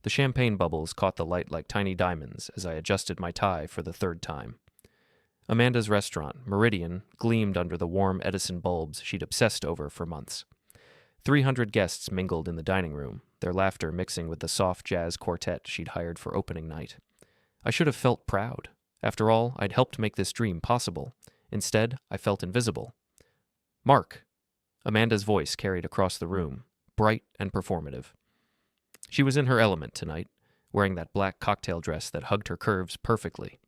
The champagne bubbles caught the light like tiny diamonds as I adjusted my tie for the third time. Amanda's restaurant, Meridian, gleamed under the warm Edison bulbs she'd obsessed over for months. 300 guests mingled in the dining room, their laughter mixing with the soft jazz quartet she'd hired for opening night. I should have felt proud. After all, I'd helped make this dream possible. Instead, I felt invisible. "Mark!" Amanda's voice carried across the room, bright and performative. She was in her element tonight, wearing that black cocktail dress that hugged her curves perfectly.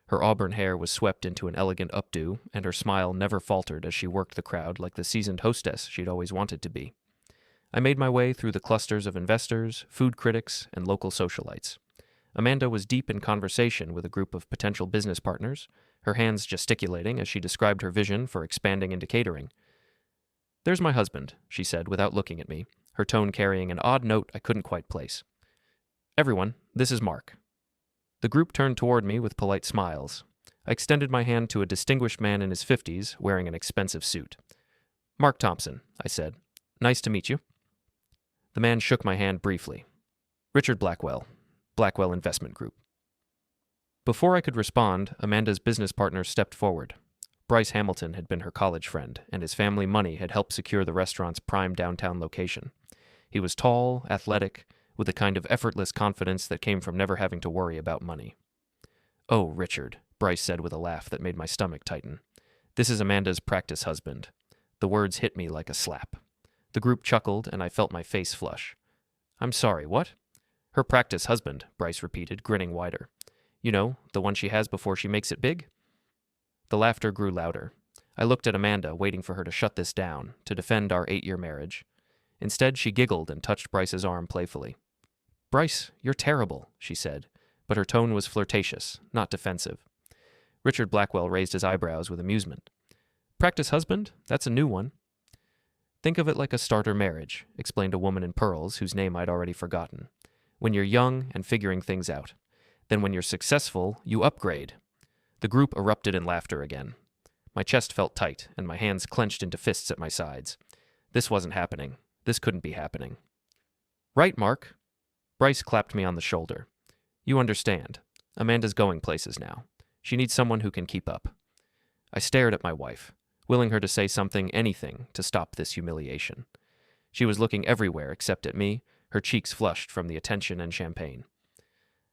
Her auburn hair was swept into an elegant updo, and her smile never faltered as she worked the crowd like the seasoned hostess she'd always wanted to be. I made my way through the clusters of investors, food critics, and local socialites. Amanda was deep in conversation with a group of potential business partners, her hands gesticulating as she described her vision for expanding into catering. "There's my husband," she said without looking at me, her tone carrying an odd note I couldn't quite place. "Everyone, this is Mark." The group turned toward me with polite smiles. I extended my hand to a distinguished man in his 50s, wearing an expensive suit. "Mark Thompson," I said. "Nice to meet you." The man shook my hand briefly. "Richard Blackwell, Blackwell Investment Group." Before I could respond, Amanda's business partner stepped forward. Bryce Hamilton had been her college friend, and his family money had helped secure the restaurant's prime downtown location. He was tall, athletic, with a kind of effortless confidence that came from never having to worry about money. "Oh, Richard," Bryce said with a laugh that made my stomach tighten. "This is Amanda's practice husband." The words hit me like a slap. The group chuckled, and I felt my face flush. "I'm sorry, what?" "Her practice husband," Bryce repeated, grinning wider. "You know, the one she has before she makes it big?" The laughter grew louder. I looked at Amanda, waiting for her to shut this down, to defend our 8-year marriage. Instead, she giggled and touched Bryce's arm playfully. "Bryce, you're terrible," she said, but her tone was flirtatious, not defensive. Richard Blackwell raised his eyebrows with amusement. "Practice husband? That's a new one." "Think of it like a starter marriage," explained a woman in pearls whose name I'd already forgotten. "When you're young and figuring things out. Then when you're successful, you upgrade." The group erupted in laughter again. My chest felt tight, and my hands clenched into fists at my sides. This wasn't happening. This couldn't be happening. "Right, Mark." Bryce clapped me on the shoulder. "You understand. Amanda's going places now. She needs someone who can keep up." I stared at my wife, willing her to say something, anything, to stop this humiliation. She was looking everywhere except at me, her cheeks flushed from the attention and champagne.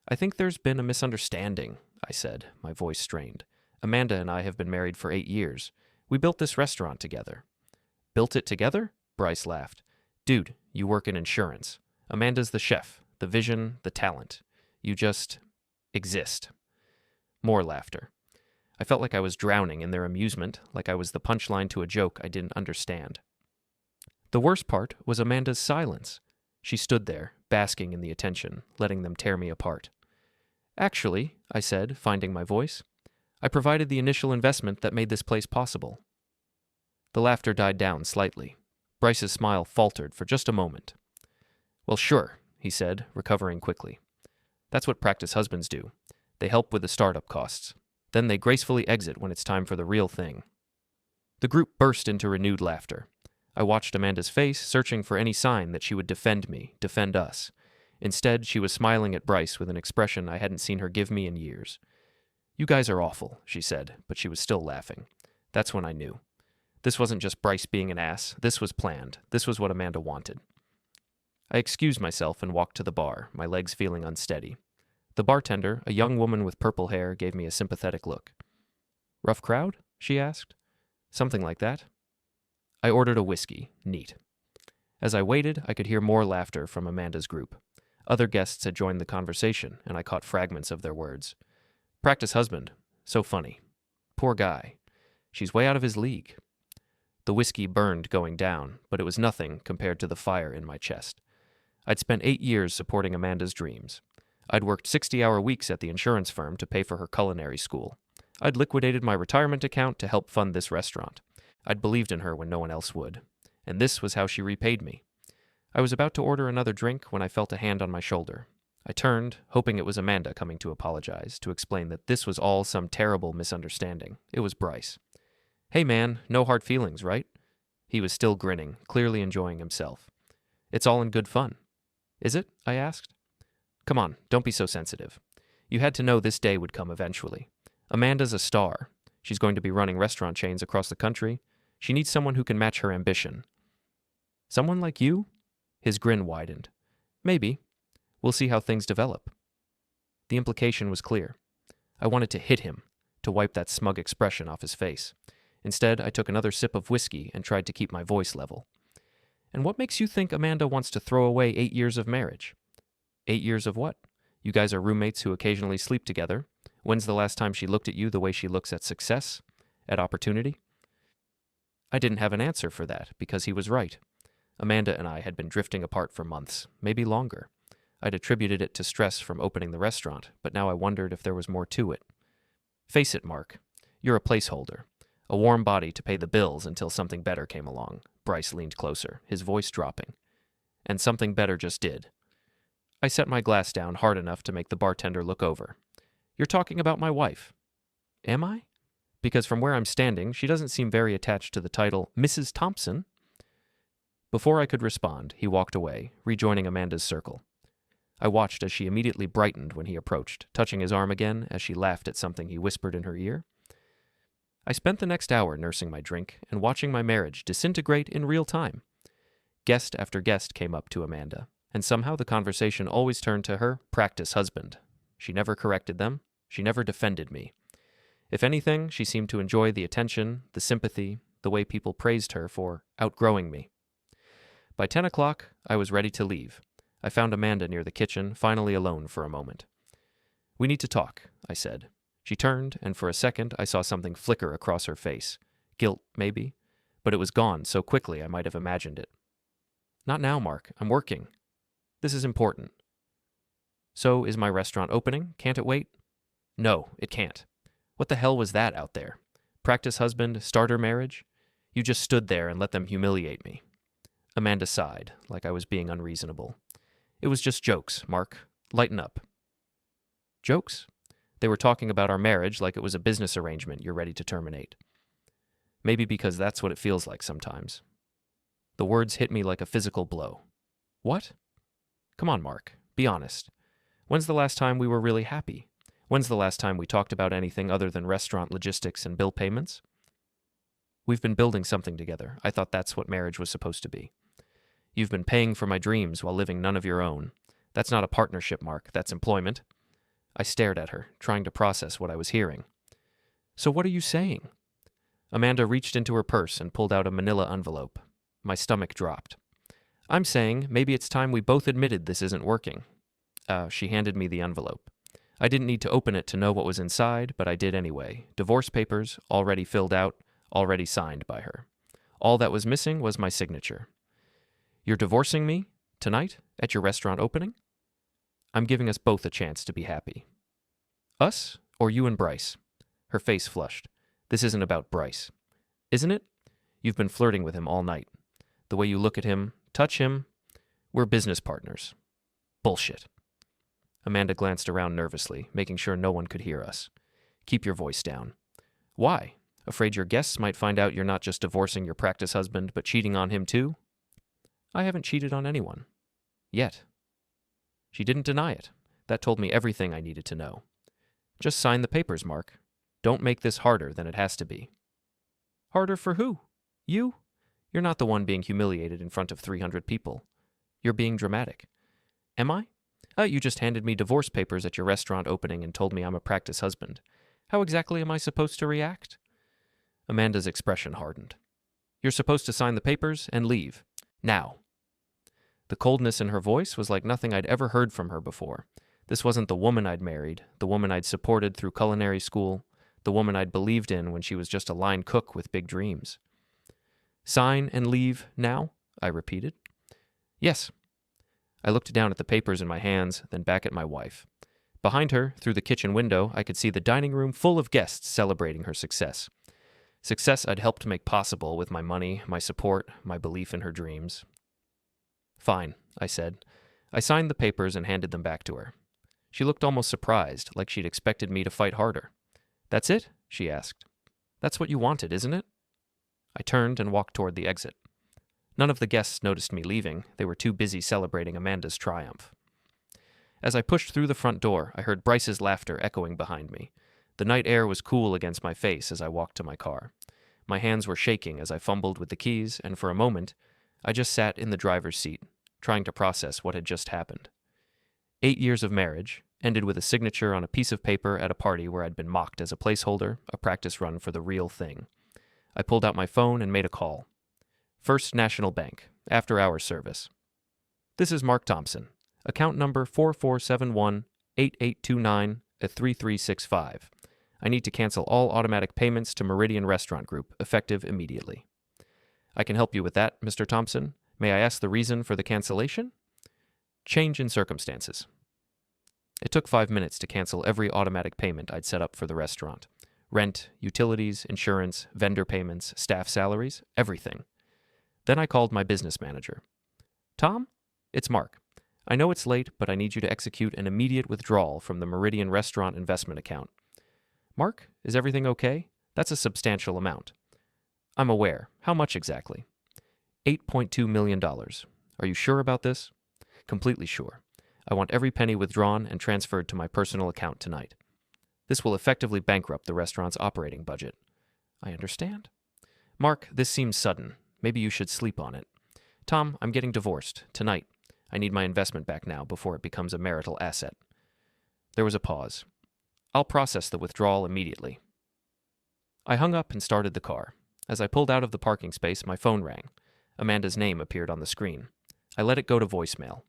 "I think there's been a misunderstanding," I said, my voice strained. "Amanda and I have been married for 8 years. We built this restaurant together." "Built it together?" Bryce laughed. "Dude, you work in insurance. Amanda's the chef, the vision, the talent. You just exist." More laughter. I felt like I was drowning in their amusement, like I was the punchline to a joke I didn't understand. The worst part was Amanda's silence. She stood there, basking in the attention, letting them tear me apart. "Actually," I said, finding my voice, "I provided the initial investment that made this place possible." The laughter died down slightly. Bryce's smile faltered for just a moment. "Well, sure," he said, recovering quickly. "That's what practice husbands do. They help with the startup costs. Then they gracefully exit when it's time for the real thing." The group burst into renewed laughter. I watched Amanda's face, searching for any sign that she would defend me, defend us. Instead, she was smiling at Bryce with an expression I hadn't seen her give me in years. "You guys are awful," she said, but she was still laughing. That's when I knew. This wasn't just Bryce being an ass. This was planned. This was what Amanda wanted. I excused myself and walked to the bar, my legs feeling unsteady. The bartender, a young woman with purple hair, gave me a sympathetic look. "Rough crowd?" she asked. "Something like that." I ordered a whiskey, neat. As I waited, I could hear more laughter from Amanda's group. Other guests had joined the conversation, and I caught fragments of their words. "Practice husband. So funny. Poor guy. She's way out of his league." The whiskey burned going down, but it was nothing compared to the fire in my chest. I'd spent 8 years supporting Amanda's dreams. I'd worked 60-hour weeks at the insurance firm to pay for her culinary school. I'd liquidated my retirement account to help fund this restaurant. I'd believed in her when no one else would. And this was how she repaid me. I was about to order another drink when I felt a hand on my shoulder. I turned, hoping it was Amanda coming to apologize, to explain that this was all some terrible misunderstanding. It was Bryce. "Hey man, no hard feelings, right?" He was still grinning, clearly enjoying himself. "It's all in good fun." "Is it?" I asked. Come on, don't be so sensitive. You had to know this day would come eventually. Amanda's a star. She's going to be running restaurant chains across the country. She needs someone who can match her ambition. Someone like you? His grin widened. Maybe. We'll see how things develop. The implication was clear. I wanted to hit him, to wipe that smug expression off his face. Instead, I took another sip of whiskey and tried to keep my voice level. And what makes you think Amanda wants to throw away 8 years of marriage? 8 years of what? You guys are roommates who occasionally sleep together. When's the last time she looked at you the way she looks at success? At opportunity? I didn't have an answer for that, because he was right. Amanda and I had been drifting apart for months, maybe longer. I'd attributed it to stress from opening the restaurant, but now I wondered if there was more to it. Face it, Mark. You're a placeholder. A warm body to pay the bills until something better came along. Bryce leaned closer, his voice dropping. And something better just did. I set my glass down hard enough to make the bartender look over. You're talking about my wife. Am I? Because from where I'm standing, she doesn't seem very attached to the title Mrs. Thompson. Before I could respond, he walked away, rejoining Amanda's circle. I watched as she immediately brightened when he approached, touching his arm again as she laughed at something he whispered in her ear. I spent the next hour nursing my drink and watching my marriage disintegrate in real time. Guest after guest came up to Amanda, and somehow the conversation always turned to her practice husband. She never corrected them. She never defended me. If anything, she seemed to enjoy the attention, the sympathy, the way people praised her for outgrowing me. By 10 o'clock, I was ready to leave. I found Amanda near the kitchen, finally alone for a moment. We need to talk, I said. She turned, and for a second I saw something flicker across her face. Guilt, maybe, but it was gone so quickly I might have imagined it. Not now, Mark. I'm working. This is important. So, is my restaurant opening? Can't it wait? No, it can't. What the hell was that out there? Practice husband, starter marriage? You just stood there and let them humiliate me. Amanda sighed, like I was being unreasonable. It was just jokes, Mark. Lighten up. Jokes? They were talking about our marriage like it was a business arrangement you're ready to terminate. Maybe because that's what it feels like sometimes. The words hit me like a physical blow. What? Come on, Mark. Be honest. When's the last time we were really happy? When's the last time we talked about anything other than restaurant logistics and bill payments? We've been building something together. I thought that's what marriage was supposed to be. You've been paying for my dreams while living none of your own. That's not a partnership, Mark. That's employment. I stared at her, trying to process what I was hearing. So what are you saying? Amanda reached into her purse and pulled out a manila envelope. My stomach dropped. I'm saying maybe it's time we both admitted this isn't working. She handed me the envelope. I didn't need to open it to know what was inside, but I did anyway. Divorce papers, already filled out, already signed by her. All that was missing was my signature. You're divorcing me? Tonight? At your restaurant opening? I'm giving us both a chance to be happy. Us? Or you and Bryce? Her face flushed. This isn't about Bryce. Isn't it? You've been flirting with him all night. The way you look at him, touch him, we're business partners. Bullshit. Amanda glanced around nervously, making sure no one could hear us. Keep your voice down. Why? Afraid your guests might find out you're not just divorcing your practice husband, but cheating on him too? I haven't cheated on anyone. Yet. She didn't deny it. That told me everything I needed to know. Just sign the papers, Mark. Don't make this harder than it has to be. Harder for who? You? You're not the one being humiliated in front of 300 people. You're being dramatic. Am I? You just handed me divorce papers at your restaurant opening and told me I'm a practice husband. How exactly am I supposed to react? Amanda's expression hardened. You're supposed to sign the papers and leave. Now. The coldness in her voice was like nothing I'd ever heard from her before. This wasn't the woman I'd married, the woman I'd supported through culinary school, the woman I'd believed in when she was just a line cook with big dreams. Sign and leave now? I repeated. Yes. I looked down at the papers in my hands, then back at my wife. Behind her, through the kitchen window, I could see the dining room full of guests celebrating her success. Success I'd helped make possible with my money, my support, my belief in her dreams. Fine, I said. I signed the papers and handed them back to her. She looked almost surprised, like she'd expected me to fight harder. That's it? She asked. That's what you wanted, isn't it? I turned and walked toward the exit. None of the guests noticed me leaving. They were too busy celebrating Amanda's triumph. As I pushed through the front door, I heard Bryce's laughter echoing behind me. The night air was cool against my face as I walked to my car. My hands were shaking as I fumbled with the keys, and for a moment, I just sat in the driver's seat, trying to process what had just happened. 8 years of marriage ended with a signature on a piece of paper at a party where I'd been mocked as a placeholder, a practice run for the real thing. I pulled out my phone and made a call. First National Bank, after-hours service. This is Mark Thompson. Account number 4471-8829 at 3365. I need to cancel all automatic payments to Meridian Restaurant Group, effective immediately. I can help you with that, Mr. Thompson. May I ask the reason for the cancellation? Change in circumstances. It took 5 minutes to cancel every automatic payment I'd set up for the restaurant. Rent, utilities, insurance, vendor payments, staff salaries, everything. Then I called my business manager. Tom, it's Mark. I know it's late, but I need you to execute an immediate withdrawal from the Meridian Restaurant investment account. Mark, is everything okay? That's a substantial amount. I'm aware. How much exactly? $8.2 million. Are you sure about this? Completely sure. I want every penny withdrawn and transferred to my personal account tonight. This will effectively bankrupt the restaurant's operating budget. I understand. Mark, this seems sudden. Maybe you should sleep on it. Tom, I'm getting divorced. Tonight. I need my investment back now before it becomes a marital asset. There was a pause. I'll process the withdrawal immediately. I hung up and started the car. As I pulled out of the parking space, my phone rang. Amanda's name appeared on the screen. I let it go to voicemail.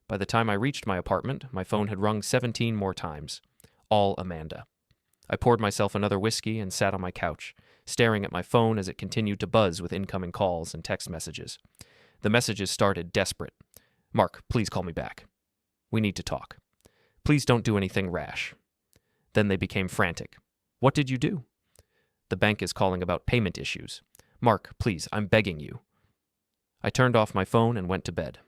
By the time I reached my apartment, my phone had rung 17 more times. All Amanda. I poured myself another whiskey and sat on my couch, staring at my phone as it continued to buzz with incoming calls and text messages. The messages started desperate. Mark, please call me back. We need to talk. Please don't do anything rash. Then they became frantic. What did you do? The bank is calling about payment issues. Mark, please, I'm begging you. I turned off my phone and went to bed.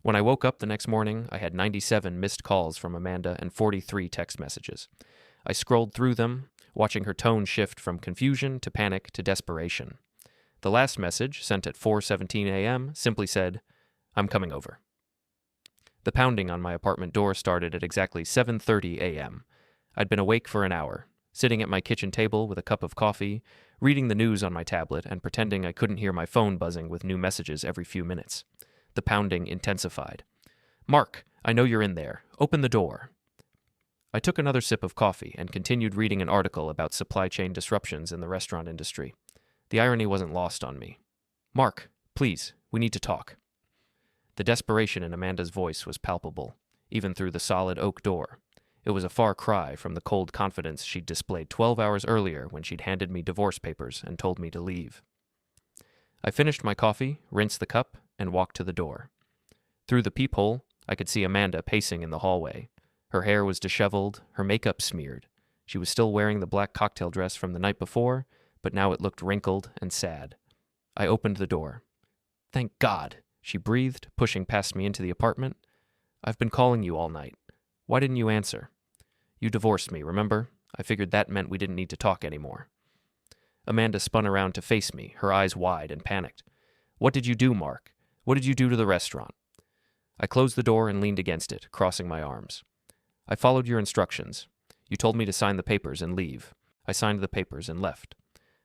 When I woke up the next morning, I had 97 missed calls from Amanda and 43 text messages. I scrolled through them, watching her tone shift from confusion to panic to desperation. The last message, sent at 4:17 a.m., simply said, I'm coming over. The pounding on my apartment door started at exactly 7:30 a.m. I'd been awake for an hour, sitting at my kitchen table with a cup of coffee, reading the news on my tablet and pretending I couldn't hear my phone buzzing with new messages every few minutes. The pounding intensified. Mark, I know you're in there. Open the door. I took another sip of coffee and continued reading an article about supply chain disruptions in the restaurant industry. The irony wasn't lost on me. Mark, please, we need to talk. The desperation in Amanda's voice was palpable, even through the solid oak door. It was a far cry from the cold confidence she'd displayed 12 hours earlier when she'd handed me divorce papers and told me to leave. I finished my coffee, rinsed the cup, and walked to the door. Through the peephole, I could see Amanda pacing in the hallway. Her hair was disheveled, her makeup smeared. She was still wearing the black cocktail dress from the night before, but now it looked wrinkled and sad. I opened the door. Thank God, she breathed, pushing past me into the apartment. I've been calling you all night. Why didn't you answer? You divorced me, remember? I figured that meant we didn't need to talk anymore. Amanda spun around to face me, her eyes wide and panicked. What did you do, Mark? What did you do to the restaurant? I closed the door and leaned against it, crossing my arms. I followed your instructions. You told me to sign the papers and leave. I signed the papers and left.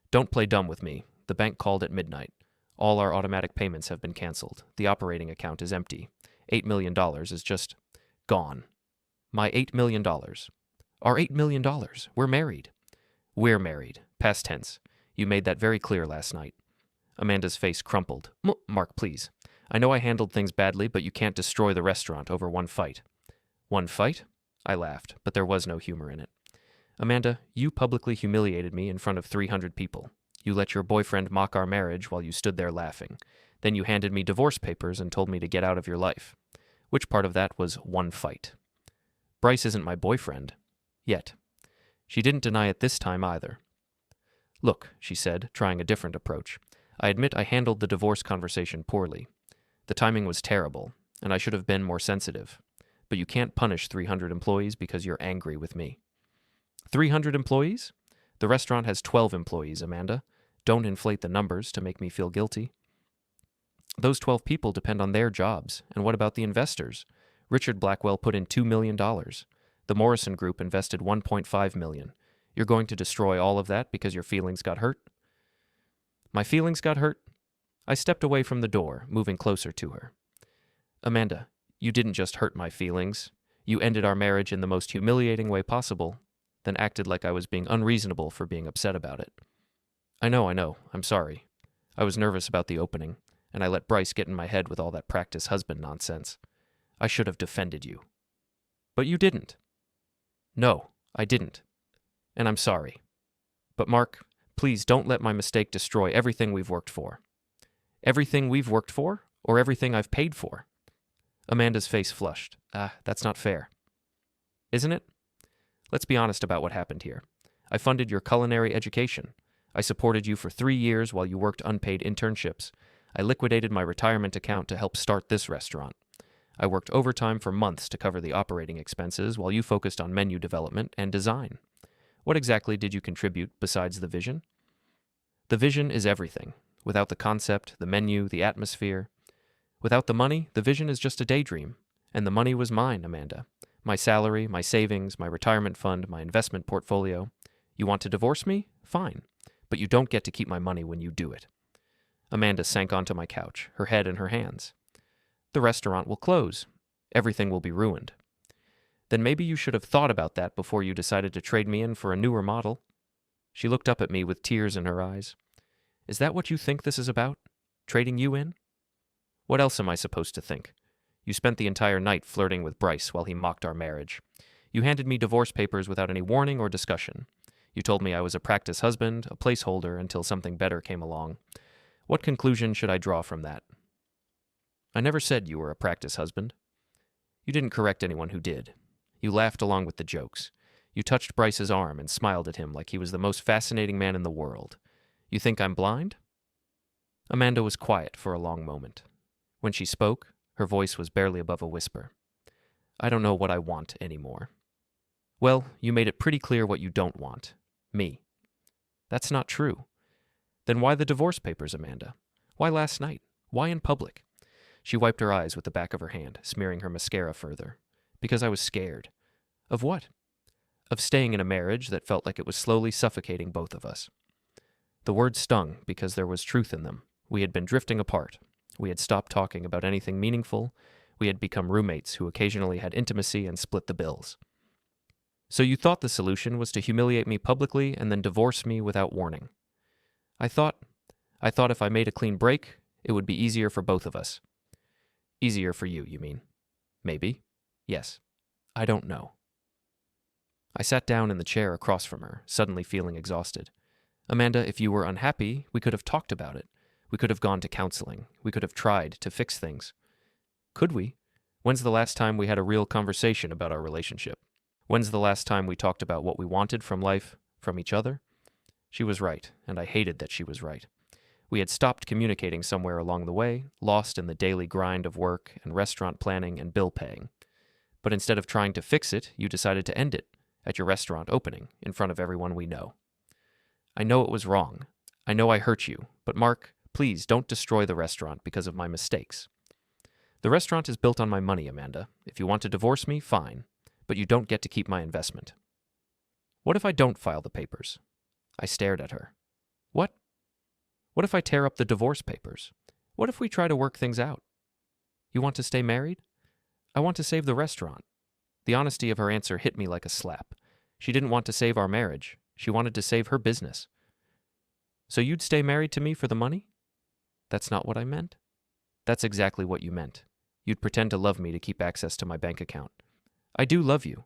Don't play dumb with me. The bank called at midnight. All our automatic payments have been canceled. The operating account is empty. $8 million is just gone. My $8 million. Our $8 million. We're married. We're married. Past tense. You made that very clear last night. Amanda's face crumpled. Mark, please. I know I handled things badly, but you can't destroy the restaurant over one fight. One fight? I laughed, but there was no humor in it. Amanda, you publicly humiliated me in front of 300 people. You let your boyfriend mock our marriage while you stood there laughing. Then you handed me divorce papers and told me to get out of your life. Which part of that was one fight? Bryce isn't my boyfriend. Yet. She didn't deny it this time either. Look, she said, trying a different approach. I admit I handled the divorce conversation poorly. The timing was terrible, and I should have been more sensitive. But you can't punish 300 employees because you're angry with me. 300 employees? The restaurant has 12 employees, Amanda. Don't inflate the numbers to make me feel guilty. Those 12 people depend on their jobs, and what about the investors? Richard Blackwell put in $2 million. The Morrison Group invested $1.5 million. You're going to destroy all of that because your feelings got hurt? My feelings got hurt? I stepped away from the door, moving closer to her. Amanda, you didn't just hurt my feelings. You ended our marriage in the most humiliating way possible, then acted like I was being unreasonable for being upset about it. I know. I'm sorry. I was nervous about the opening, and I let Bryce get in my head with all that practice husband nonsense. I should have defended you. But you didn't. No, I didn't. And I'm sorry. But Mark, please don't let my mistake destroy everything we've worked for. Everything we've worked for, or everything I've paid for? Amanda's face flushed. That's not fair. Isn't it? Let's be honest about what happened here. I funded your culinary education. I supported you for 3 years while you worked unpaid internships. I liquidated my retirement account to help start this restaurant. I worked overtime for months to cover the operating expenses while you focused on menu development and design. What exactly did you contribute besides the vision? The vision is everything. Without the concept, the menu, the atmosphere. Without the money, the vision is just a daydream. And the money was mine, Amanda. My salary, my savings, my retirement fund, my investment portfolio. You want to divorce me? Fine. But you don't get to keep my money when you do it. Amanda sank onto my couch, her head in her hands. The restaurant will close. Everything will be ruined. Then maybe you should have thought about that before you decided to trade me in for a newer model. She looked up at me with tears in her eyes. Is that what you think this is about? Trading you in? What else am I supposed to think? You spent the entire night flirting with Bryce while he mocked our marriage. You handed me divorce papers without any warning or discussion. You told me I was a practice husband, a placeholder until something better came along. What conclusion should I draw from that? I never said you were a practice husband. You didn't correct anyone who did. You laughed along with the jokes. You touched Bryce's arm and smiled at him like he was the most fascinating man in the world. You think I'm blind? Amanda was quiet for a long moment. When she spoke, her voice was barely above a whisper. I don't know what I want anymore. Well, you made it pretty clear what you don't want. Me. That's not true. Then why the divorce papers, Amanda? Why last night? Why in public? She wiped her eyes with the back of her hand, smearing her mascara further. Because I was scared. Of what? Of staying in a marriage that felt like it was slowly suffocating both of us. The words stung because there was truth in them. We had been drifting apart. We had stopped talking about anything meaningful. We had become roommates who occasionally had intimacy and split the bills. So you thought the solution was to humiliate me publicly and then divorce me without warning. I thought if I made a clean break, it would be easier for both of us. Easier for you, you mean? Maybe. Yes. I don't know. I sat down in the chair across from her, suddenly feeling exhausted. Amanda, if you were unhappy, we could have talked about it. We could have gone to counseling. We could have tried to fix things. Could we? When's the last time we had a real conversation about our relationship? When's the last time we talked about what we wanted from life, from each other? She was right, and I hated that she was right. We had stopped communicating somewhere along the way, lost in the daily grind of work and restaurant planning and bill paying. But instead of trying to fix it, you decided to end it at your restaurant opening in front of everyone we know. I know it was wrong. I know I hurt you, but Mark, please don't destroy the restaurant because of my mistakes. The restaurant is built on my money, Amanda. If you want to divorce me, fine, but you don't get to keep my investment. What if I don't file the papers? I stared at her. What? What if I tear up the divorce papers? What if we try to work things out? You want to stay married? I want to save the restaurant. The honesty of her answer hit me like a slap. She didn't want to save our marriage. She wanted to save her business. So you'd stay married to me for the money? That's not what I meant. That's exactly what you meant. You'd pretend to love me to keep access to my bank account. I do love you.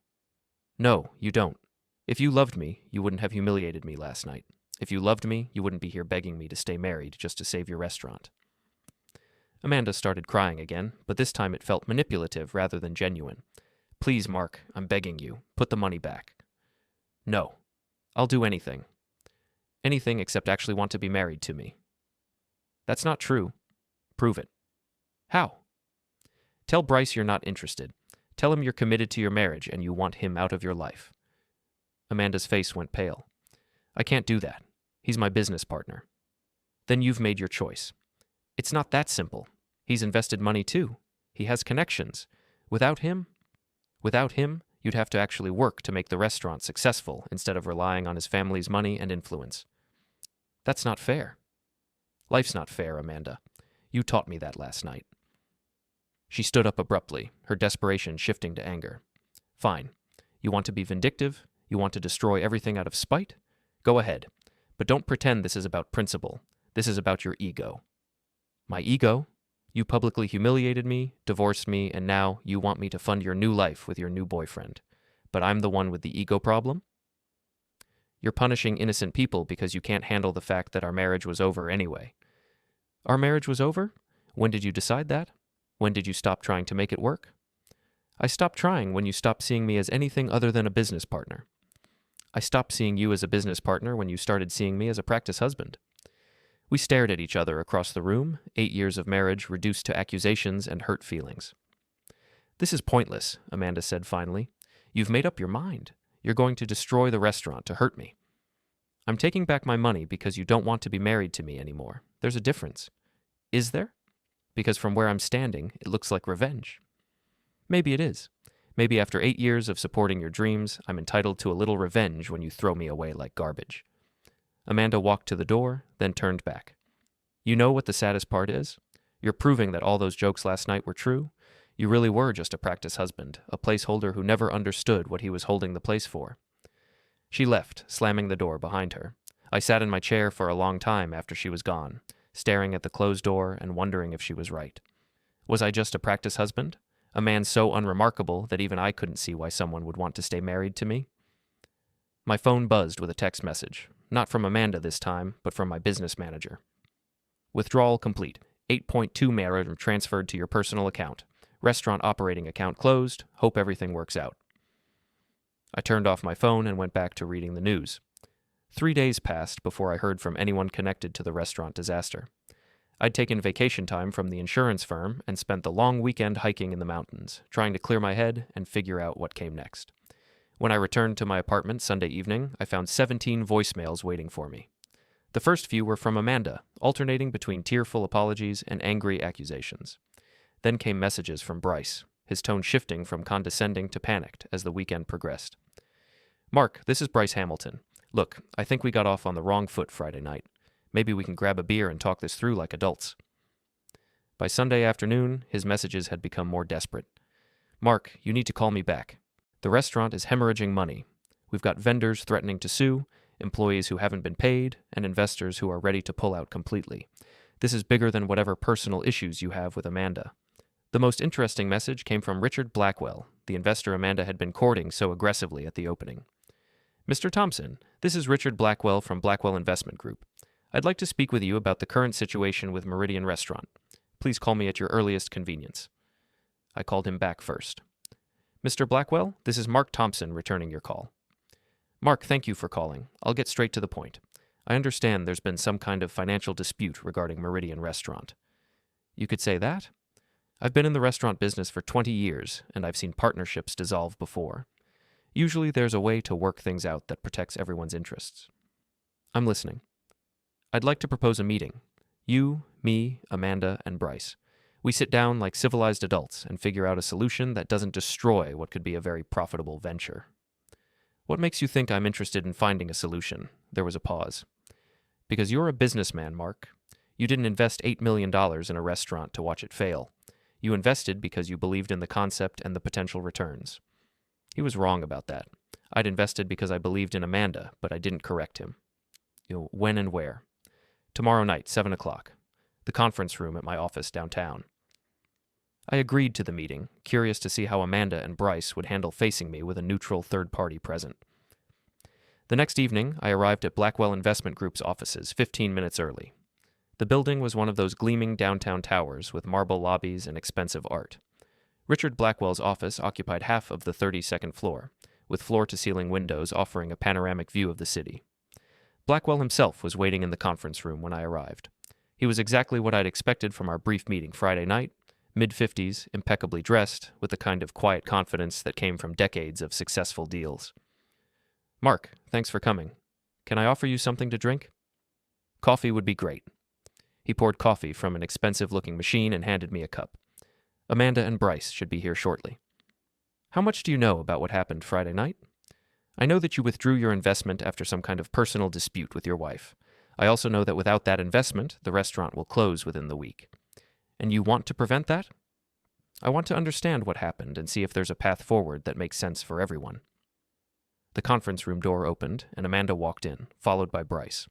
No, you don't. If you loved me, you wouldn't have humiliated me last night. If you loved me, you wouldn't be here begging me to stay married just to save your restaurant. Amanda started crying again, but this time it felt manipulative rather than genuine. Please, Mark, I'm begging you, put the money back. No. I'll do anything. Anything except actually want to be married to me. That's not true. Prove it. How? Tell Bryce you're not interested. Tell him you're committed to your marriage and you want him out of your life. Amanda's face went pale. I can't do that. He's my business partner. Then you've made your choice. It's not that simple. He's invested money too. He has connections. Without him, you'd have to actually work to make the restaurant successful instead of relying on his family's money and influence. That's not fair. Life's not fair, Amanda. You taught me that last night. She stood up abruptly, her desperation shifting to anger. Fine. You want to be vindictive? You want to destroy everything out of spite? Go ahead. But don't pretend this is about principle. This is about your ego. My ego? You publicly humiliated me, divorced me, and now you want me to fund your new life with your new boyfriend. But I'm the one with the ego problem? You're punishing innocent people because you can't handle the fact that our marriage was over anyway. Our marriage was over? When did you decide that? When did you stop trying to make it work? I stopped trying when you stopped seeing me as anything other than a business partner. I stopped seeing you as a business partner when you started seeing me as a practice husband. We stared at each other across the room, 8 years of marriage reduced to accusations and hurt feelings. This is pointless, Amanda said finally. You've made up your mind. You're going to destroy the restaurant to hurt me. I'm taking back my money because you don't want to be married to me anymore. There's a difference. Is there? Because from where I'm standing, it looks like revenge. Maybe it is. Maybe after 8 years of supporting your dreams, I'm entitled to a little revenge when you throw me away like garbage. Amanda walked to the door, then turned back. You know what the saddest part is? You're proving that all those jokes last night were true. You really were just a practice husband, a placeholder who never understood what he was holding the place for. She left, slamming the door behind her. I sat in my chair for a long time after she was gone, staring at the closed door and wondering if she was right. Was I just a practice husband? A man so unremarkable that even I couldn't see why someone would want to stay married to me? My phone buzzed with a text message. Not from Amanda this time, but from my business manager. Withdrawal complete. 8.2 Meridian transferred to your personal account. Restaurant operating account closed. Hope everything works out. I turned off my phone and went back to reading the news. 3 days passed before I heard from anyone connected to the restaurant disaster. I'd taken vacation time from the insurance firm and spent the long weekend hiking in the mountains, trying to clear my head and figure out what came next. When I returned to my apartment Sunday evening, I found 17 voicemails waiting for me. The first few were from Amanda, alternating between tearful apologies and angry accusations. Then came messages from Bryce, his tone shifting from condescending to panicked as the weekend progressed. Mark, this is Bryce Hamilton. Look, I think we got off on the wrong foot Friday night. Maybe we can grab a beer and talk this through like adults. By Sunday afternoon, his messages had become more desperate. Mark, you need to call me back. The restaurant is hemorrhaging money. We've got vendors threatening to sue, employees who haven't been paid, and investors who are ready to pull out completely. This is bigger than whatever personal issues you have with Amanda. The most interesting message came from Richard Blackwell, the investor Amanda had been courting so aggressively at the opening. Mr. Thompson, this is Richard Blackwell from Blackwell Investment Group. I'd like to speak with you about the current situation with Meridian Restaurant. Please call me at your earliest convenience. I called him back first. Mr. Blackwell, this is Mark Thompson returning your call. Mark, thank you for calling. I'll get straight to the point. I understand there's been some kind of financial dispute regarding Meridian Restaurant. You could say that? I've been in the restaurant business for 20 years, and I've seen partnerships dissolve before. Usually there's a way to work things out that protects everyone's interests. I'm listening. I'd like to propose a meeting. You, me, Amanda, and Bryce. We sit down like civilized adults and figure out a solution that doesn't destroy what could be a very profitable venture. What makes you think I'm interested in finding a solution? There was a pause. Because you're a businessman, Mark. You didn't invest $8 million in a restaurant to watch it fail. You invested because you believed in the concept and the potential returns. He was wrong about that. I'd invested because I believed in Amanda, but I didn't correct him. When and where? Tomorrow night, 7 o'clock. The conference room at my office downtown. I agreed to the meeting, curious to see how Amanda and Bryce would handle facing me with a neutral third party present. The next evening, I arrived at Blackwell Investment Group's offices 15 minutes early. The building was one of those gleaming downtown towers with marble lobbies and expensive art. Richard Blackwell's office occupied half of the 32nd floor, with floor-to-ceiling windows offering a panoramic view of the city. Blackwell himself was waiting in the conference room when I arrived. He was exactly what I'd expected from our brief meeting Friday night, mid-50s, impeccably dressed, with the kind of quiet confidence that came from decades of successful deals. Mark, thanks for coming. Can I offer you something to drink? Coffee would be great. He poured coffee from an expensive-looking machine and handed me a cup. Amanda and Bryce should be here shortly. How much do you know about what happened Friday night? I know that you withdrew your investment after some kind of personal dispute with your wife. I also know that without that investment, the restaurant will close within the week. And you want to prevent that? I want to understand what happened and see if there's a path forward that makes sense for everyone. The conference room door opened, and Amanda walked in, followed by Bryce.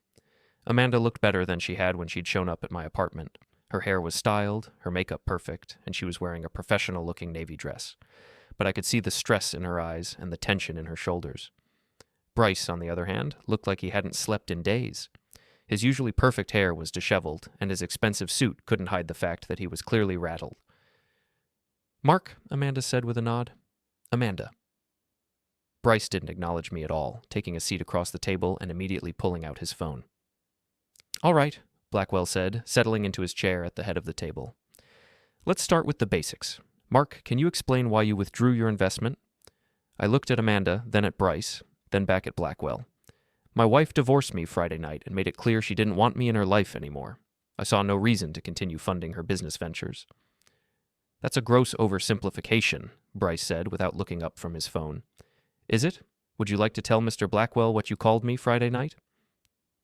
Amanda looked better than she had when she'd shown up at my apartment. Her hair was styled, her makeup perfect, and she was wearing a professional-looking navy dress. But I could see the stress in her eyes and the tension in her shoulders. Bryce, on the other hand, looked like he hadn't slept in days. His usually perfect hair was disheveled, and his expensive suit couldn't hide the fact that he was clearly rattled. "Mark," Amanda said with a nod. "Amanda." Bryce didn't acknowledge me at all, taking a seat across the table and immediately pulling out his phone. "All right," Blackwell said, settling into his chair at the head of the table. "Let's start with the basics. Mark, can you explain why you withdrew your investment?" I looked at Amanda, then at Bryce, then back at Blackwell. "My wife divorced me Friday night and made it clear she didn't want me in her life anymore. I saw no reason to continue funding her business ventures." "That's a gross oversimplification," Bryce said without looking up from his phone. "Is it? Would you like to tell Mr. Blackwell what you called me Friday night?"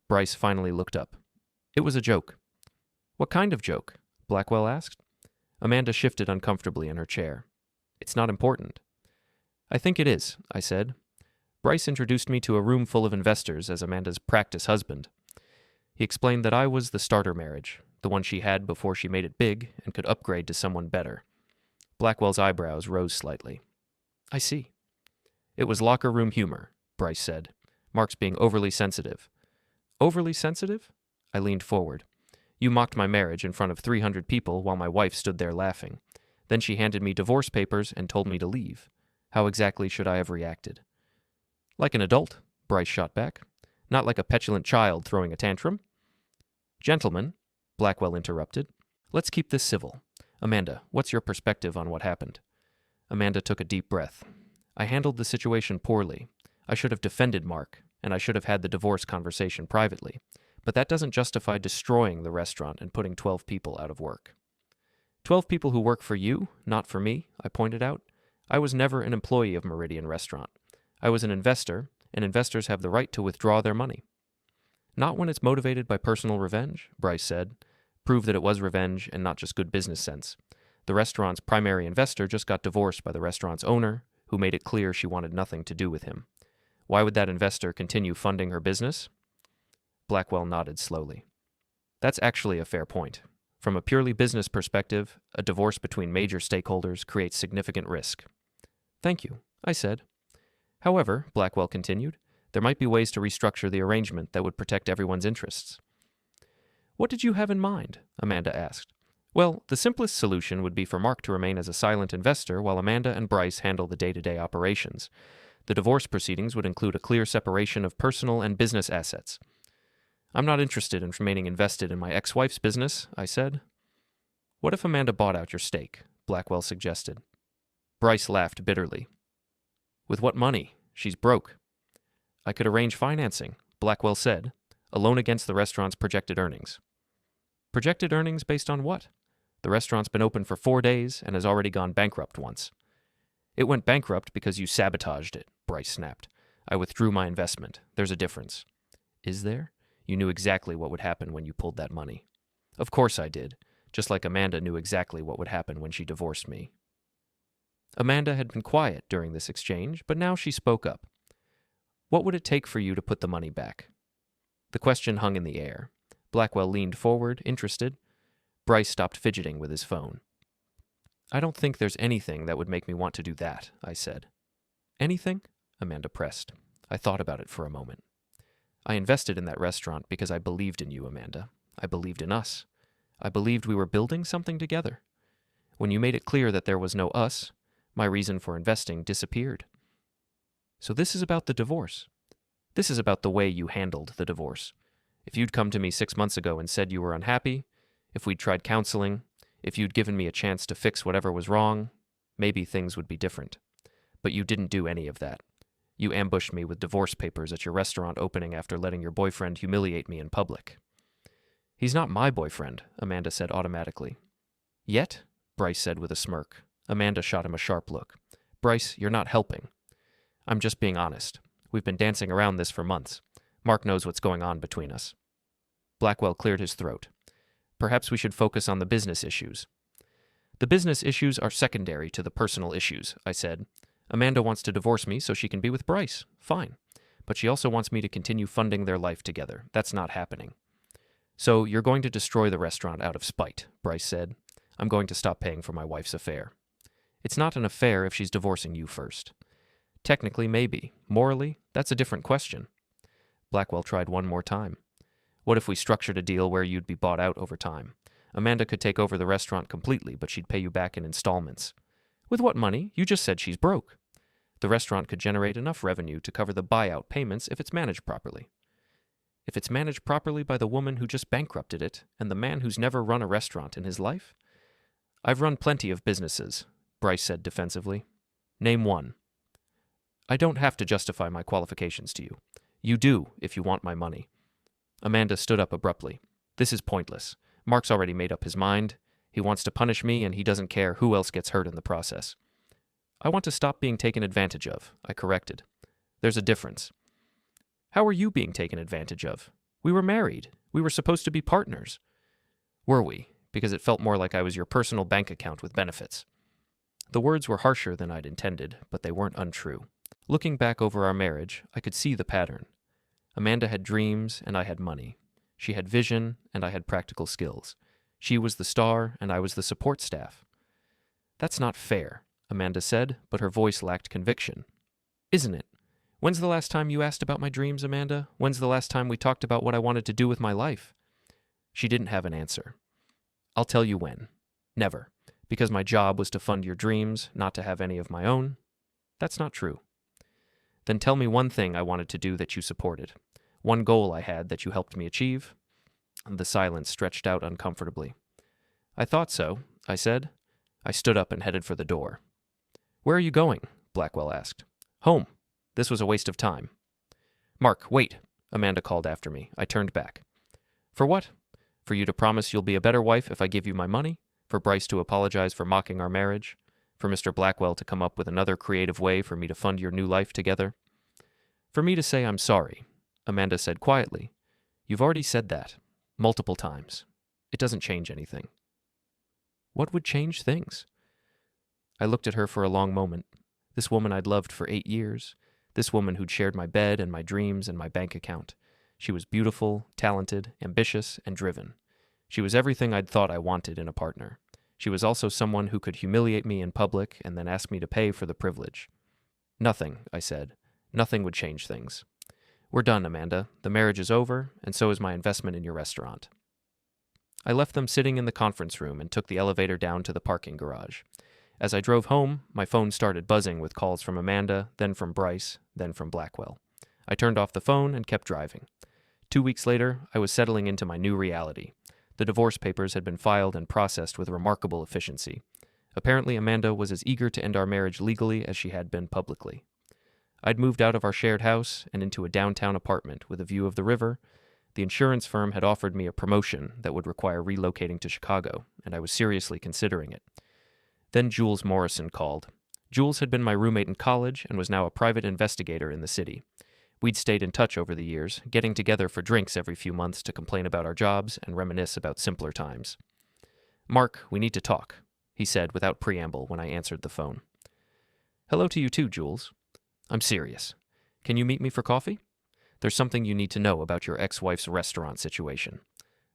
Bryce finally looked up. "It was a joke." "What kind of joke?" Blackwell asked. Amanda shifted uncomfortably in her chair. "It's not important." "I think it is," I said. "Bryce introduced me to a room full of investors as Amanda's practice husband. He explained that I was the starter marriage, the one she had before she made it big and could upgrade to someone better." Blackwell's eyebrows rose slightly. "I see." "It was locker room humor," Bryce said. "Mark's being overly sensitive." "Overly sensitive?" I leaned forward. "You mocked my marriage in front of 300 people while my wife stood there laughing. Then she handed me divorce papers and told me to leave. How exactly should I have reacted?" "Like an adult," Bryce shot back. "Not like a petulant child throwing a tantrum." "Gentlemen," Blackwell interrupted, "let's keep this civil. Amanda, what's your perspective on what happened?" Amanda took a deep breath. "I handled the situation poorly. I should have defended Mark, and I should have had the divorce conversation privately. But that doesn't justify destroying the restaurant and putting 12 people out of work." "12 people who work for you, not for me," I pointed out. "I was never an employee of Meridian Restaurant. I was an investor, and investors have the right to withdraw their money." "Not when it's motivated by personal revenge," Bryce said. "Prove that it was revenge and not just good business sense. The restaurant's primary investor just got divorced by the restaurant's owner, who made it clear she wanted nothing to do with him. Why would that investor continue funding her business?" Blackwell nodded slowly. "That's actually a fair point. From a purely business perspective, a divorce between major stakeholders creates significant risk." "Thank you," I said. "However," Blackwell continued, "there might be ways to restructure the arrangement that would protect everyone's interests." "What did you have in mind?" Amanda asked. "Well, the simplest solution would be for Mark to remain as a silent investor while Amanda and Bryce handle the day-to-day operations. The divorce proceedings would include a clear separation of personal and business assets." "I'm not interested in remaining invested in my ex-wife's business," I said. "What if Amanda bought out your stake?" Blackwell suggested. Bryce laughed bitterly. "With what money? She's broke." "I could arrange financing," Blackwell said, "a loan against the restaurant's projected earnings." "Projected earnings based on what? The restaurant's been open for 4 days and has already gone bankrupt once." "It went bankrupt because you sabotaged it," Bryce snapped. "I withdrew my investment. There's a difference." "Is there? You knew exactly what would happen when you pulled that money." "Of course I did, just like Amanda knew exactly what would happen when she divorced me." Amanda had been quiet during this exchange, but now she spoke up. "What would it take for you to put the money back?" The question hung in the air. Blackwell leaned forward, interested. Bryce stopped fidgeting with his phone. "I don't think there's anything that would make me want to do that," I said. "Anything?" Amanda pressed. I thought about it for a moment. "I invested in that restaurant because I believed in you, Amanda. I believed in us. I believed we were building something together. When you made it clear that there was no us, my reason for investing disappeared." "So this is about the divorce. This is about the way you handled the divorce. If you'd come to me 6 months ago and said you were unhappy, if we'd tried counseling, if you'd given me a chance to fix whatever was wrong, maybe things would be different. But you didn't do any of that. You ambushed me with divorce papers at your restaurant opening after letting your boyfriend humiliate me in public." "He's not my boyfriend," Amanda said automatically. "Yet?" Bryce said with a smirk. Amanda shot him a sharp look. Bryce, you're not helping. I'm just being honest. We've been dancing around this for months. Mark knows what's going on between us. Blackwell cleared his throat. Perhaps we should focus on the business issues. The business issues are secondary to the personal issues, I said. Amanda wants to divorce me so she can be with Bryce. Fine. But she also wants me to continue funding their life together. That's not happening. So you're going to destroy the restaurant out of spite, Bryce said. I'm going to stop paying for my wife's affair. It's not an affair if she's divorcing you first. Technically, maybe. Morally, that's a different question. Blackwell tried one more time. What if we structured a deal where you'd be bought out over time? Amanda could take over the restaurant completely, but she'd pay you back in installments. With what money? You just said she's broke. The restaurant could generate enough revenue to cover the buyout payments if it's managed properly. If it's managed properly by the woman who just bankrupted it and the man who's never run a restaurant in his life? I've run plenty of businesses, Bryce said defensively. Name one. I don't have to justify my qualifications to you. You do, if you want my money. Amanda stood up abruptly. This is pointless. Mark's already made up his mind. He wants to punish me, and he doesn't care who else gets hurt in the process. I want to stop being taken advantage of, I corrected. There's a difference. How are you being taken advantage of? We were married. We were supposed to be partners. Were we? Because it felt more like I was your personal bank account with benefits. The words were harsher than I'd intended, but they weren't untrue. Looking back over our marriage, I could see the pattern. Amanda had dreams, and I had money. She had vision, and I had practical skills. She was the star, and I was the support staff. That's not fair, Amanda said, but her voice lacked conviction. Isn't it? When's the last time you asked about my dreams, Amanda? When's the last time we talked about what I wanted to do with my life? She didn't have an answer. I'll tell you when. Never. Because my job was to fund your dreams, not to have any of my own. That's not true. Then tell me one thing I wanted to do that you supported. One goal I had that you helped me achieve. The silence stretched out uncomfortably. I thought so, I said. I stood up and headed for the door. Where are you going? Blackwell asked. Home. This was a waste of time. Mark, wait, Amanda called after me. I turned back. For what? For you to promise you'll be a better wife if I give you my money? For Bryce to apologize for mocking our marriage? For Mr. Blackwell to come up with another creative way for me to fund your new life together? For me to say I'm sorry, Amanda said quietly. You've already said that. Multiple times. It doesn't change anything. What would change things? I looked at her for a long moment. This woman I'd loved for 8 years. This woman who'd shared my bed and my dreams and my bank account. She was beautiful, talented, ambitious, and driven. She was everything I'd thought I wanted in a partner. She was also someone who could humiliate me in public and then ask me to pay for the privilege. Nothing, I said. Nothing would change things. We're done, Amanda. The marriage is over, and so is my investment in your restaurant. I left them sitting in the conference room and took the elevator down to the parking garage. As I drove home, my phone started buzzing with calls from Amanda, then from Bryce, then from Blackwell. I turned off the phone and kept driving. 2 weeks later, I was settling into my new reality. The divorce papers had been filed and processed with remarkable efficiency. Apparently, Amanda was as eager to end our marriage legally as she had been publicly. I'd moved out of our shared house and into a downtown apartment with a view of the river. The insurance firm had offered me a promotion that would require relocating to Chicago, and I was seriously considering it. Then Jules Morrison called. Jules had been my roommate in college and was now a private investigator in the city. We'd stayed in touch over the years, getting together for drinks every few months to complain about our jobs and reminisce about simpler times. Mark, we need to talk, he said without preamble when I answered the phone. Hello to you too, Jules. I'm serious. Can you meet me for coffee? There's something you need to know about your ex-wife's restaurant situation.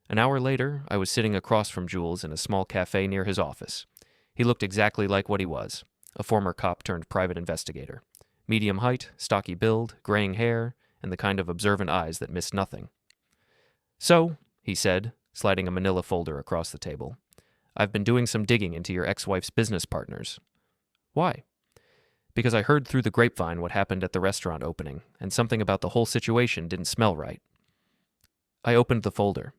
An hour later, I was sitting across from Jules in a small cafe near his office. He looked exactly like what he was, a former cop turned private investigator. Medium height, stocky build, graying hair, and the kind of observant eyes that missed nothing. So, he said, sliding a manila folder across the table, I've been doing some digging into your ex-wife's business partners. Why? Because I heard through the grapevine what happened at the restaurant opening, and something about the whole situation didn't smell right. I opened the folder.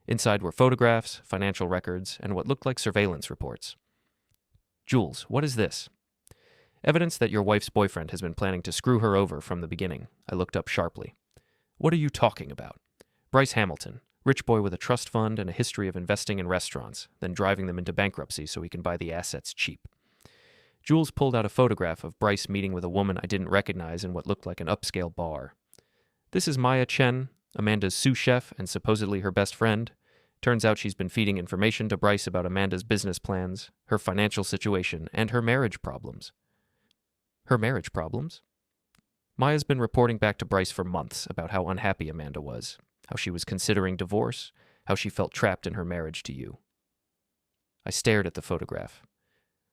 Inside were photographs, financial records, and what looked like surveillance reports. Jules, what is this? Evidence that your wife's boyfriend has been planning to screw her over from the beginning. I looked up sharply. What are you talking about? Bryce Hamilton, Rich boy with a trust fund and a history of investing in restaurants, then driving them into bankruptcy so he can buy the assets cheap. Jules pulled out a photograph of Bryce meeting with a woman I didn't recognize in what looked like an upscale bar. This is Maya Chen, Amanda's sous chef and supposedly her best friend. Turns out she's been feeding information to Bryce about Amanda's business plans, her financial situation, and her marriage problems. Her marriage problems? Maya's been reporting back to Bryce for months about how unhappy Amanda was, how she was considering divorce, how she felt trapped in her marriage to you. I stared at the photograph.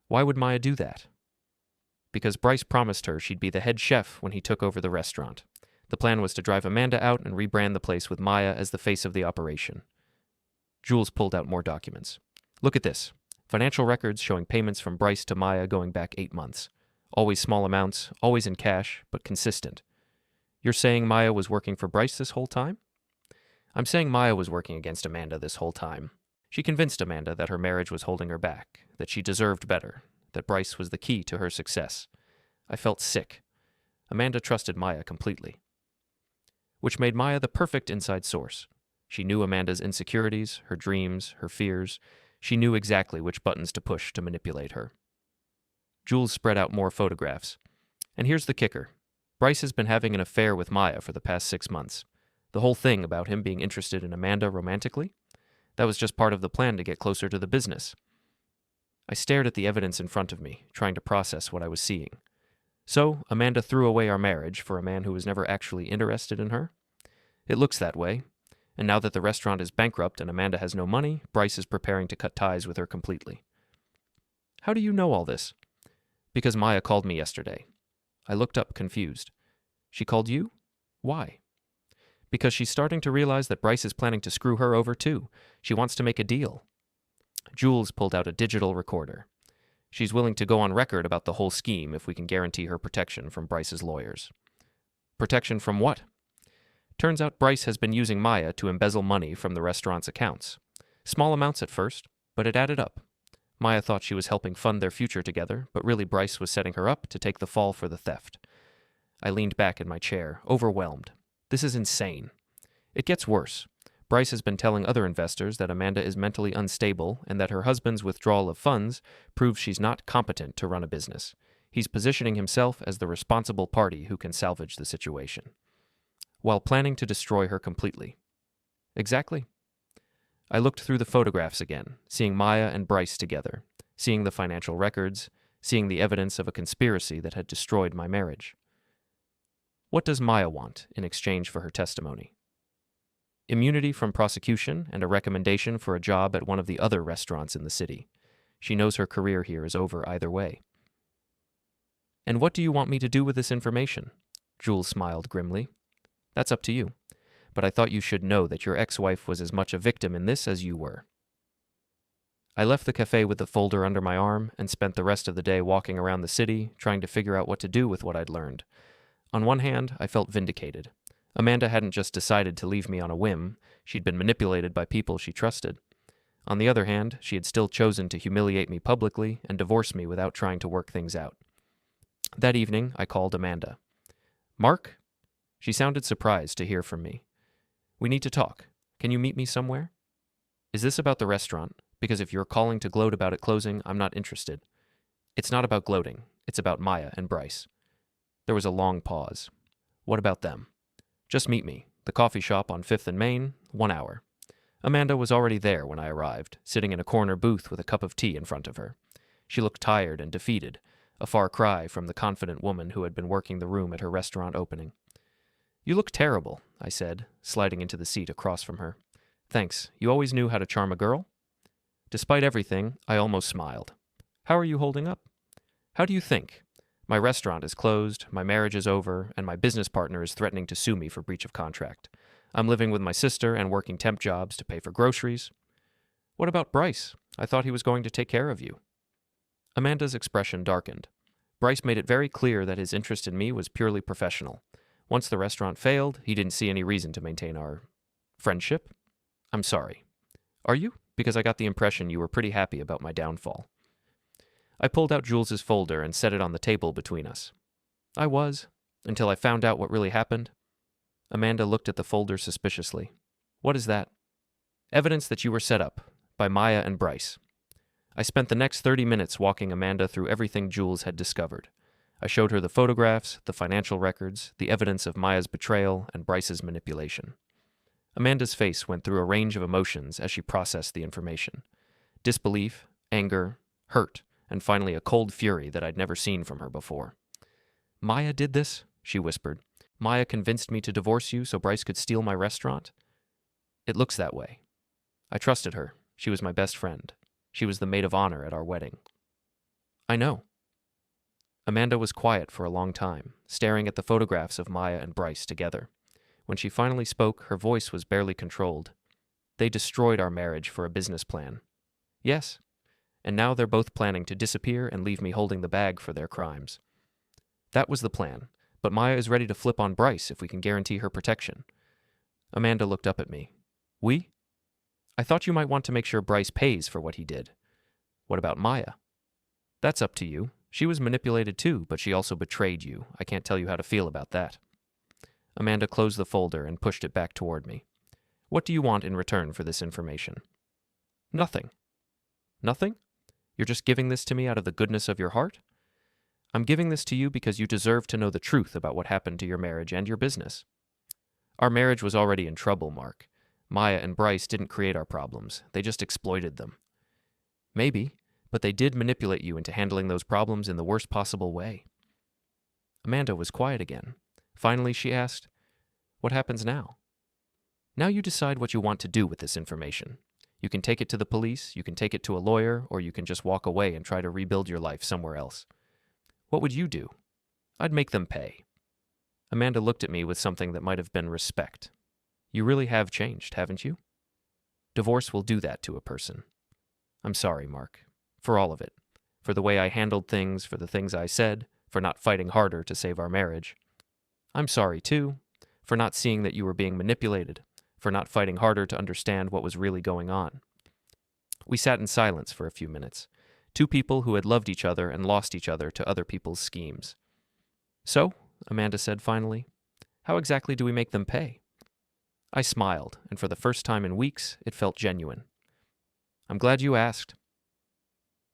Why would Maya do that? Because Bryce promised her she'd be the head chef when he took over the restaurant. The plan was to drive Amanda out and rebrand the place with Maya as the face of the operation. Jules pulled out more documents. Look at this. Financial records showing payments from Bryce to Maya going back 8 months. Always small amounts, always in cash, but consistent. You're saying Maya was working for Bryce this whole time? I'm saying Maya was working against Amanda this whole time. She convinced Amanda that her marriage was holding her back, that she deserved better, that Bryce was the key to her success. I felt sick. Amanda trusted Maya completely. Which made Maya the perfect inside source. She knew Amanda's insecurities, her dreams, her fears. She knew exactly which buttons to push to manipulate her. Jules spread out more photographs. And here's the kicker. Bryce has been having an affair with Maya for the past 6 months. The whole thing about him being interested in Amanda romantically? That was just part of the plan to get closer to the business. I stared at the evidence in front of me, trying to process what I was seeing. So, Amanda threw away our marriage for a man who was never actually interested in her? It looks that way. And now that the restaurant is bankrupt and Amanda has no money, Bryce is preparing to cut ties with her completely. How do you know all this? Because Maya called me yesterday. I looked up, confused. She called you? Why? Because she's starting to realize that Bryce is planning to screw her over too. She wants to make a deal. Jules pulled out a digital recorder. She's willing to go on record about the whole scheme if we can guarantee her protection from Bryce's lawyers. Protection from what? Turns out Bryce has been using Maya to embezzle money from the restaurant's accounts. Small amounts at first, but it added up. Maya thought she was helping fund their future together, but really Bryce was setting her up to take the fall for the theft. I leaned back in my chair, overwhelmed. This is insane. It gets worse. Bryce has been telling other investors that Amanda is mentally unstable and that her husband's withdrawal of funds proves she's not competent to run a business. He's positioning himself as the responsible party who can salvage the situation, while planning to destroy her completely. Exactly. I looked through the photographs again, seeing Maya and Bryce together, seeing the financial records, seeing the evidence of a conspiracy that had destroyed my marriage. What does Maya want in exchange for her testimony? Immunity from prosecution and a recommendation for a job at one of the other restaurants in the city. She knows her career here is over either way. And what do you want me to do with this information? Jules smiled grimly. That's up to you. But I thought you should know that your ex-wife was as much a victim in this as you were. I left the cafe with the folder under my arm and spent the rest of the day walking around the city, trying to figure out what to do with what I'd learned. On one hand, I felt vindicated. Amanda hadn't just decided to leave me on a whim. She'd been manipulated by people she trusted. On the other hand, she had still chosen to humiliate me publicly and divorce me without trying to work things out. That evening, I called Amanda. Mark? She sounded surprised to hear from me. We need to talk. Can you meet me somewhere? Is this about the restaurant? Because if you're calling to gloat about it closing, I'm not interested. It's not about gloating. It's about Maya and Bryce. There was a long pause. What about them? Just meet me. The coffee shop on 5th and Main, 1 hour. Amanda was already there when I arrived, sitting in a corner booth with a cup of tea in front of her. She looked tired and defeated, a far cry from the confident woman who had been working the room at her restaurant opening. You look terrible, I said, sliding into the seat across from her. Thanks. You always knew how to charm a girl? Despite everything, I almost smiled. How are you holding up? How do you think? My restaurant is closed, my marriage is over, and my business partner is threatening to sue me for breach of contract. I'm living with my sister and working temp jobs to pay for groceries. What about Bryce? I thought he was going to take care of you. Amanda's expression darkened. Bryce made it very clear that his interest in me was purely professional. Once the restaurant failed, he didn't see any reason to maintain our friendship. I'm sorry. Are you? Because I got the impression you were pretty happy about my downfall. I pulled out Jules's folder and set it on the table between us. I was, until I found out what really happened. Amanda looked at the folder suspiciously. What is that? Evidence that you were set up by Maya and Bryce. I spent the next 30 minutes walking Amanda through everything Jules had discovered. I showed her the photographs, the financial records, the evidence of Maya's betrayal and Bryce's manipulation. Amanda's face went through a range of emotions as she processed the information. Disbelief, anger, hurt, and finally a cold fury that I'd never seen from her before. "Maya did this?" she whispered. "Maya convinced me to divorce you so Bryce could steal my restaurant?" "It looks that way. I trusted her. She was my best friend. She was the maid of honor at our wedding." "I know." Amanda was quiet for a long time, staring at the photographs of Maya and Bryce together. When she finally spoke, her voice was barely controlled. "They destroyed our marriage for a business plan." "Yes. And now they're both planning to disappear and leave me holding the bag for their crimes." "That was the plan, but Maya is ready to flip on Bryce if we can guarantee her protection." Amanda looked up at me. "We? I thought you might want to make sure Bryce pays for what he did." "What about Maya?" "That's up to you. She was manipulated too, but she also betrayed you. I can't tell you how to feel about that." Amanda closed the folder and pushed it back toward me. "What do you want in return for this information?" "Nothing." "Nothing? You're just giving this to me out of the goodness of your heart?" "I'm giving this to you because you deserve to know the truth about what happened to your marriage and your business." "Our marriage was already in trouble, Mark. Maya and Bryce didn't create our problems. They just exploited them." "Maybe, but they did manipulate you into handling those problems in the worst possible way." Amanda was quiet again. Finally, she asked, "What happens now?" "Now you decide what you want to do with this information. You can take it to the police, you can take it to a lawyer, or you can just walk away and try to rebuild your life somewhere else." "What would you do?" "I'd make them pay." Amanda looked at me with something that might have been respect. "You really have changed, haven't you?" "Divorce will do that to a person." "I'm sorry, Mark. For all of it. For the way I handled things, for the things I said, for not fighting harder to save our marriage. I'm sorry, too, for not seeing that you were being manipulated, for not fighting harder to understand what was really going on." We sat in silence for a few minutes, two people who had loved each other and lost each other to other people's schemes. "So," Amanda said finally, "how exactly do we make them pay?" I smiled, and for the first time in weeks, it felt genuine. "I'm glad you asked."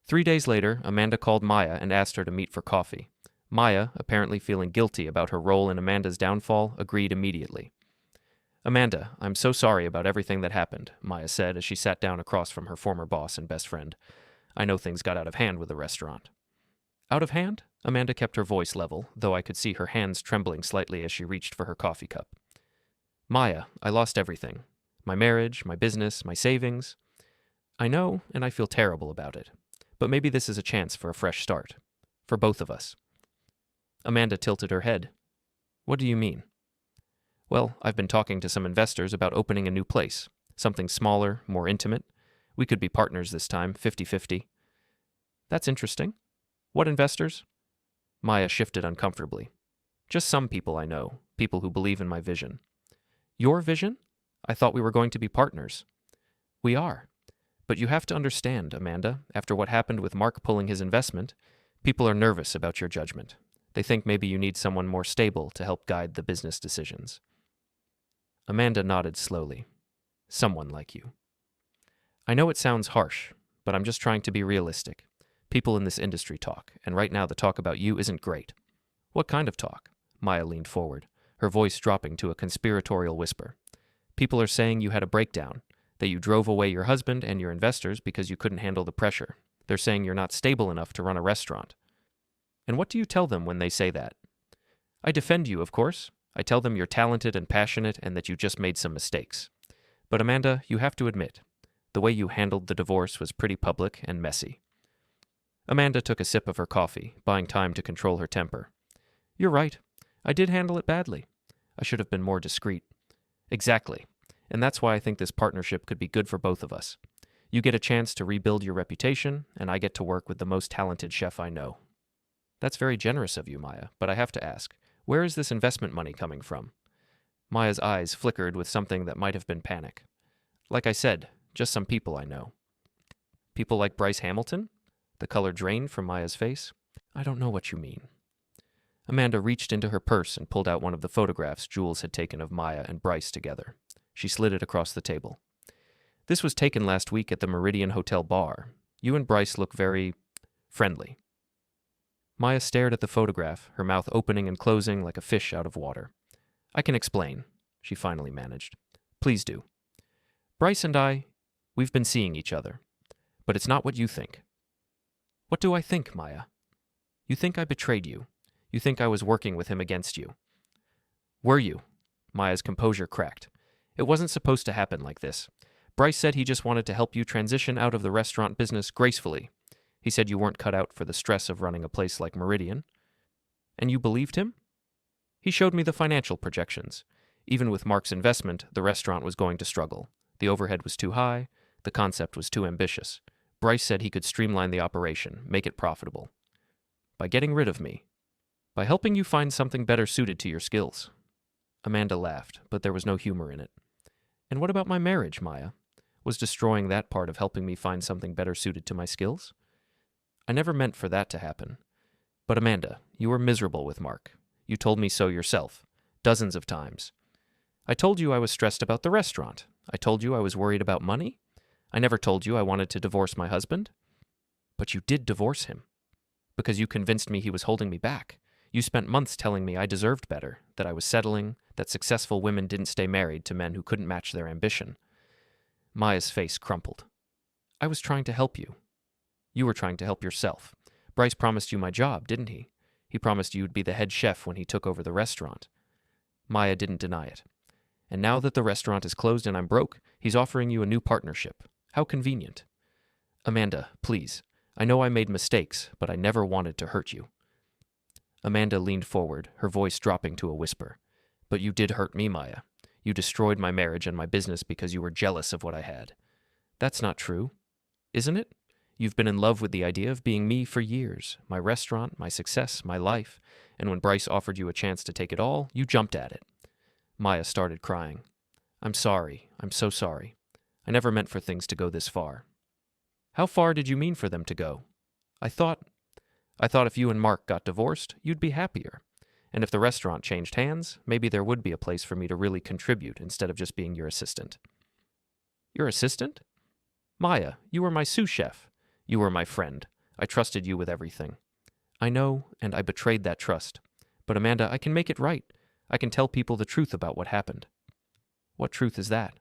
3 days later, Amanda called Maya and asked her to meet for coffee. Maya, apparently feeling guilty about her role in Amanda's downfall, agreed immediately. "Amanda, I'm so sorry about everything that happened," Maya said as she sat down across from her former boss and best friend. "I know things got out of hand with the restaurant." "Out of hand?" Amanda kept her voice level, though I could see her hands trembling slightly as she reached for her coffee cup. "Maya, I lost everything. My marriage, my business, my savings. I know, and I feel terrible about it. But maybe this is a chance for a fresh start. For both of us." Amanda tilted her head. "What do you mean?" "Well, I've been talking to some investors about opening a new place. Something smaller, more intimate. We could be partners this time, 50-50. "That's interesting. What investors?" Maya shifted uncomfortably. "Just some people I know, people who believe in my vision." "Your vision? I thought we were going to be partners." "We are. But you have to understand, Amanda, after what happened with Mark pulling his investment, people are nervous about your judgment. They think maybe you need someone more stable to help guide the business decisions." Amanda nodded slowly. "Someone like you." "I know it sounds harsh, but I'm just trying to be realistic. People in this industry talk, and right now the talk about you isn't great." "What kind of talk?" Maya leaned forward, her voice dropping to a conspiratorial whisper. "People are saying you had a breakdown, that you drove away your husband and your investors because you couldn't handle the pressure. They're saying you're not stable enough to run a restaurant." "And what do you tell them when they say that?" "I defend you, of course. I tell them you're talented and passionate and that you just made some mistakes. But Amanda, you have to admit, the way you handled the divorce was pretty public and messy." Amanda took a sip of her coffee, buying time to control her temper. "You're right. I did handle it badly. I should have been more discreet." "Exactly. And that's why I think this partnership could be good for both of us. You get a chance to rebuild your reputation, and I get to work with the most talented chef I know." "That's very generous of you, Maya, but I have to ask, where is this investment money coming from?" Maya's eyes flickered with something that might have been panic. "Like I said, just some people I know." "People like Bryce Hamilton?" The color drained from Maya's face. "I don't know what you mean." Amanda reached into her purse and pulled out one of the photographs Jules had taken of Maya and Bryce together. She slid it across the table. This was taken last week at the Meridian Hotel bar. You and Bryce look very friendly. Maya stared at the photograph, her mouth opening and closing like a fish out of water. I can explain, she finally managed. Please do. Bryce and we've been seeing each other. But it's not what you think. What do I think, Maya? You think I betrayed you. You think I was working with him against you. Were you? Maya's composure cracked. It wasn't supposed to happen like this. Bryce said he just wanted to help you transition out of the restaurant business gracefully. He said you weren't cut out for the stress of running a place like Meridian. And you believed him? He showed me the financial projections. Even with Mark's investment, the restaurant was going to struggle. The overhead was too high. The concept was too ambitious. Bryce said he could streamline the operation, make it profitable. By getting rid of me. By helping you find something better suited to your skills. Amanda laughed, but there was no humor in it. And what about my marriage, Maya? Was destroying that part of helping me find something better suited to my skills? I never meant for that to happen. But Amanda, you were miserable with Mark. You told me so yourself, dozens of times. I told you I was stressed about the restaurant. I told you I was worried about money. I never told you I wanted to divorce my husband. But you did divorce him. Because you convinced me he was holding me back. You spent months telling me I deserved better, that I was settling, that successful women didn't stay married to men who couldn't match their ambition. Maya's face crumpled. I was trying to help you. You were trying to help yourself. Bryce promised you my job, didn't he? He promised you'd be the head chef when he took over the restaurant. Maya didn't deny it. And now that the restaurant is closed and I'm broke, he's offering you a new partnership. How convenient. Amanda, please. I know I made mistakes, but I never wanted to hurt you. Amanda leaned forward, her voice dropping to a whisper. But you did hurt me, Maya. You destroyed my marriage and my business because you were jealous of what I had. That's not true. Isn't it? You've been in love with the idea of being me for years. My restaurant, my success, my life. And when Bryce offered you a chance to take it all, you jumped at it. Maya started crying. I'm sorry. I'm so sorry. I never meant for things to go this far. How far did you mean for them to go? I thought if you and Mark got divorced, you'd be happier. And if the restaurant changed hands, maybe there would be a place for me to really contribute instead of just being your assistant. Your assistant? Maya, you were my sous chef. You were my friend. I trusted you with everything. I know, and I betrayed that trust. But Amanda, I can make it right. I can tell people the truth about what happened. What truth is that?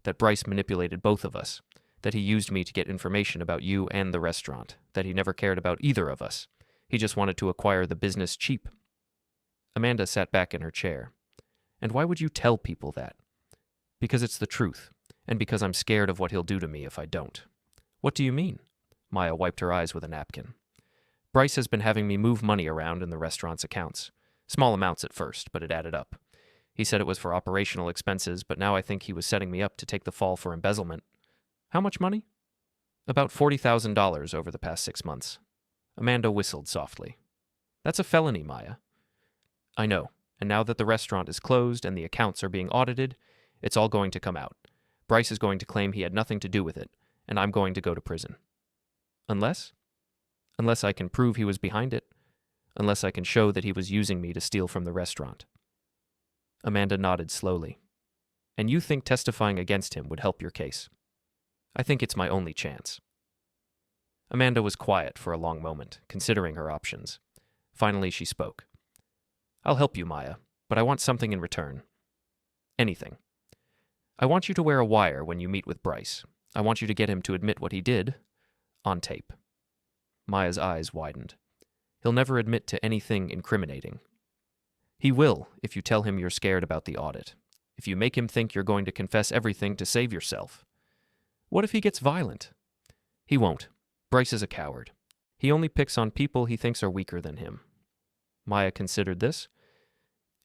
That Bryce manipulated both of us. That he used me to get information about you and the restaurant. That he never cared about either of us. He just wanted to acquire the business cheap. Amanda sat back in her chair. And why would you tell people that? Because it's the truth, and because I'm scared of what he'll do to me if I don't. What do you mean? Maya wiped her eyes with a napkin. Bryce has been having me move money around in the restaurant's accounts. Small amounts at first, but it added up. He said it was for operational expenses, but now I think he was setting me up to take the fall for embezzlement. How much money? About $40,000 over the past 6 months. Amanda whistled softly. That's a felony, Maya. I know, and now that the restaurant is closed and the accounts are being audited, it's all going to come out. Bryce is going to claim he had nothing to do with it, and I'm going to go to prison. Unless I can prove he was behind it. Unless I can show that he was using me to steal from the restaurant. Amanda nodded slowly. And you think testifying against him would help your case? I think it's my only chance. Amanda was quiet for a long moment, considering her options. Finally, she spoke. I'll help you, Maya, but I want something in return. Anything. I want you to wear a wire when you meet with Bryce. I want you to get him to admit what he did on tape. Maya's eyes widened. He'll never admit to anything incriminating. He will if you tell him you're scared about the audit. If you make him think you're going to confess everything to save yourself. What if he gets violent? He won't. Bryce is a coward. He only picks on people he thinks are weaker than him. Maya considered this.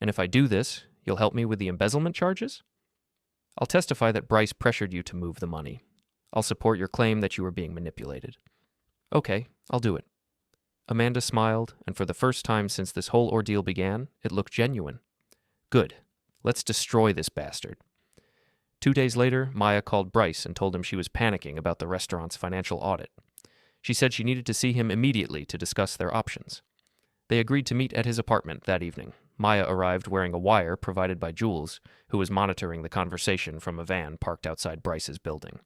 And if I do this, you'll help me with the embezzlement charges? I'll testify that Bryce pressured you to move the money. I'll support your claim that you were being manipulated. Okay, I'll do it. Amanda smiled, and for the first time since this whole ordeal began, it looked genuine. Good. Let's destroy this bastard. 2 days later, Maya called Bryce and told him she was panicking about the restaurant's financial audit. She said she needed to see him immediately to discuss their options. They agreed to meet at his apartment that evening. Maya arrived wearing a wire provided by Jules, who was monitoring the conversation from a van parked outside Bryce's building.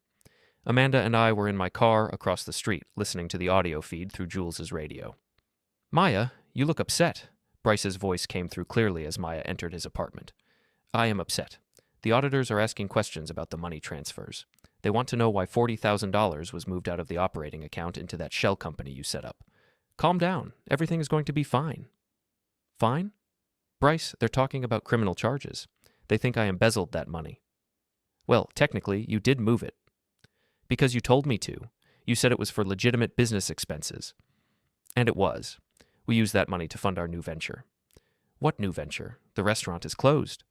Amanda and I were in my car across the street, listening to the audio feed through Jules's radio. "Maya, you look upset." Bryce's voice came through clearly as Maya entered his apartment. "I am upset. The auditors are asking questions about the money transfers. They want to know why $40,000 was moved out of the operating account into that shell company you set up. Calm down. Everything is going to be fine." "Fine?" "Bryce, they're talking about criminal charges. They think I embezzled that money." "Well, technically, you did move it. Because you told me to. You said it was for legitimate business expenses." "And it was. We used that money to fund our new venture." "What new venture? The restaurant is closed."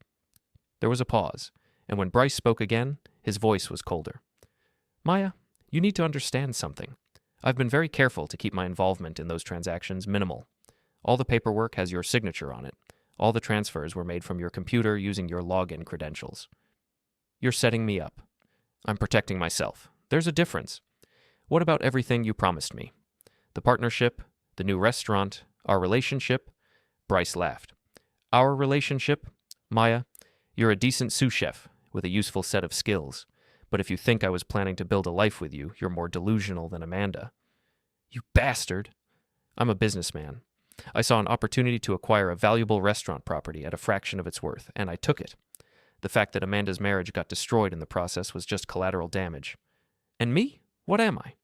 There was a pause, and when Bryce spoke again, his voice was colder. "Maya, you need to understand something. I've been very careful to keep my involvement in those transactions minimal. All the paperwork has your signature on it. All the transfers were made from your computer using your login credentials. You're setting me up. I'm protecting myself. There's a difference. What about everything you promised me? The partnership, the new restaurant, our relationship?" Bryce laughed. "Our relationship? Maya, you're a decent sous chef with a useful set of skills. But if you think I was planning to build a life with you, you're more delusional than Amanda." "You bastard!" "I'm a businessman. I saw an opportunity to acquire a valuable restaurant property at a fraction of its worth, and I took it. The fact that Amanda's marriage got destroyed in the process was just collateral damage. And me? What am I?"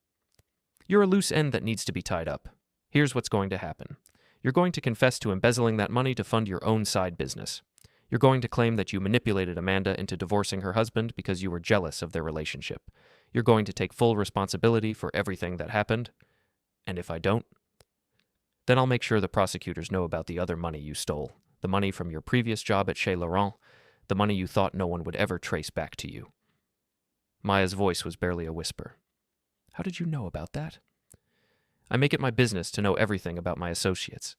"You're a loose end that needs to be tied up. Here's what's going to happen. You're going to confess to embezzling that money to fund your own side business. You're going to claim that you manipulated Amanda into divorcing her husband because you were jealous of their relationship. You're going to take full responsibility for everything that happened. And if I don't, then I'll make sure the prosecutors know about the other money you stole, the money from your previous job at Chez Laurent, the money you thought no one would ever trace back to you." Maya's voice was barely a whisper. "How did you know about that?" "I make it my business to know everything about my associates.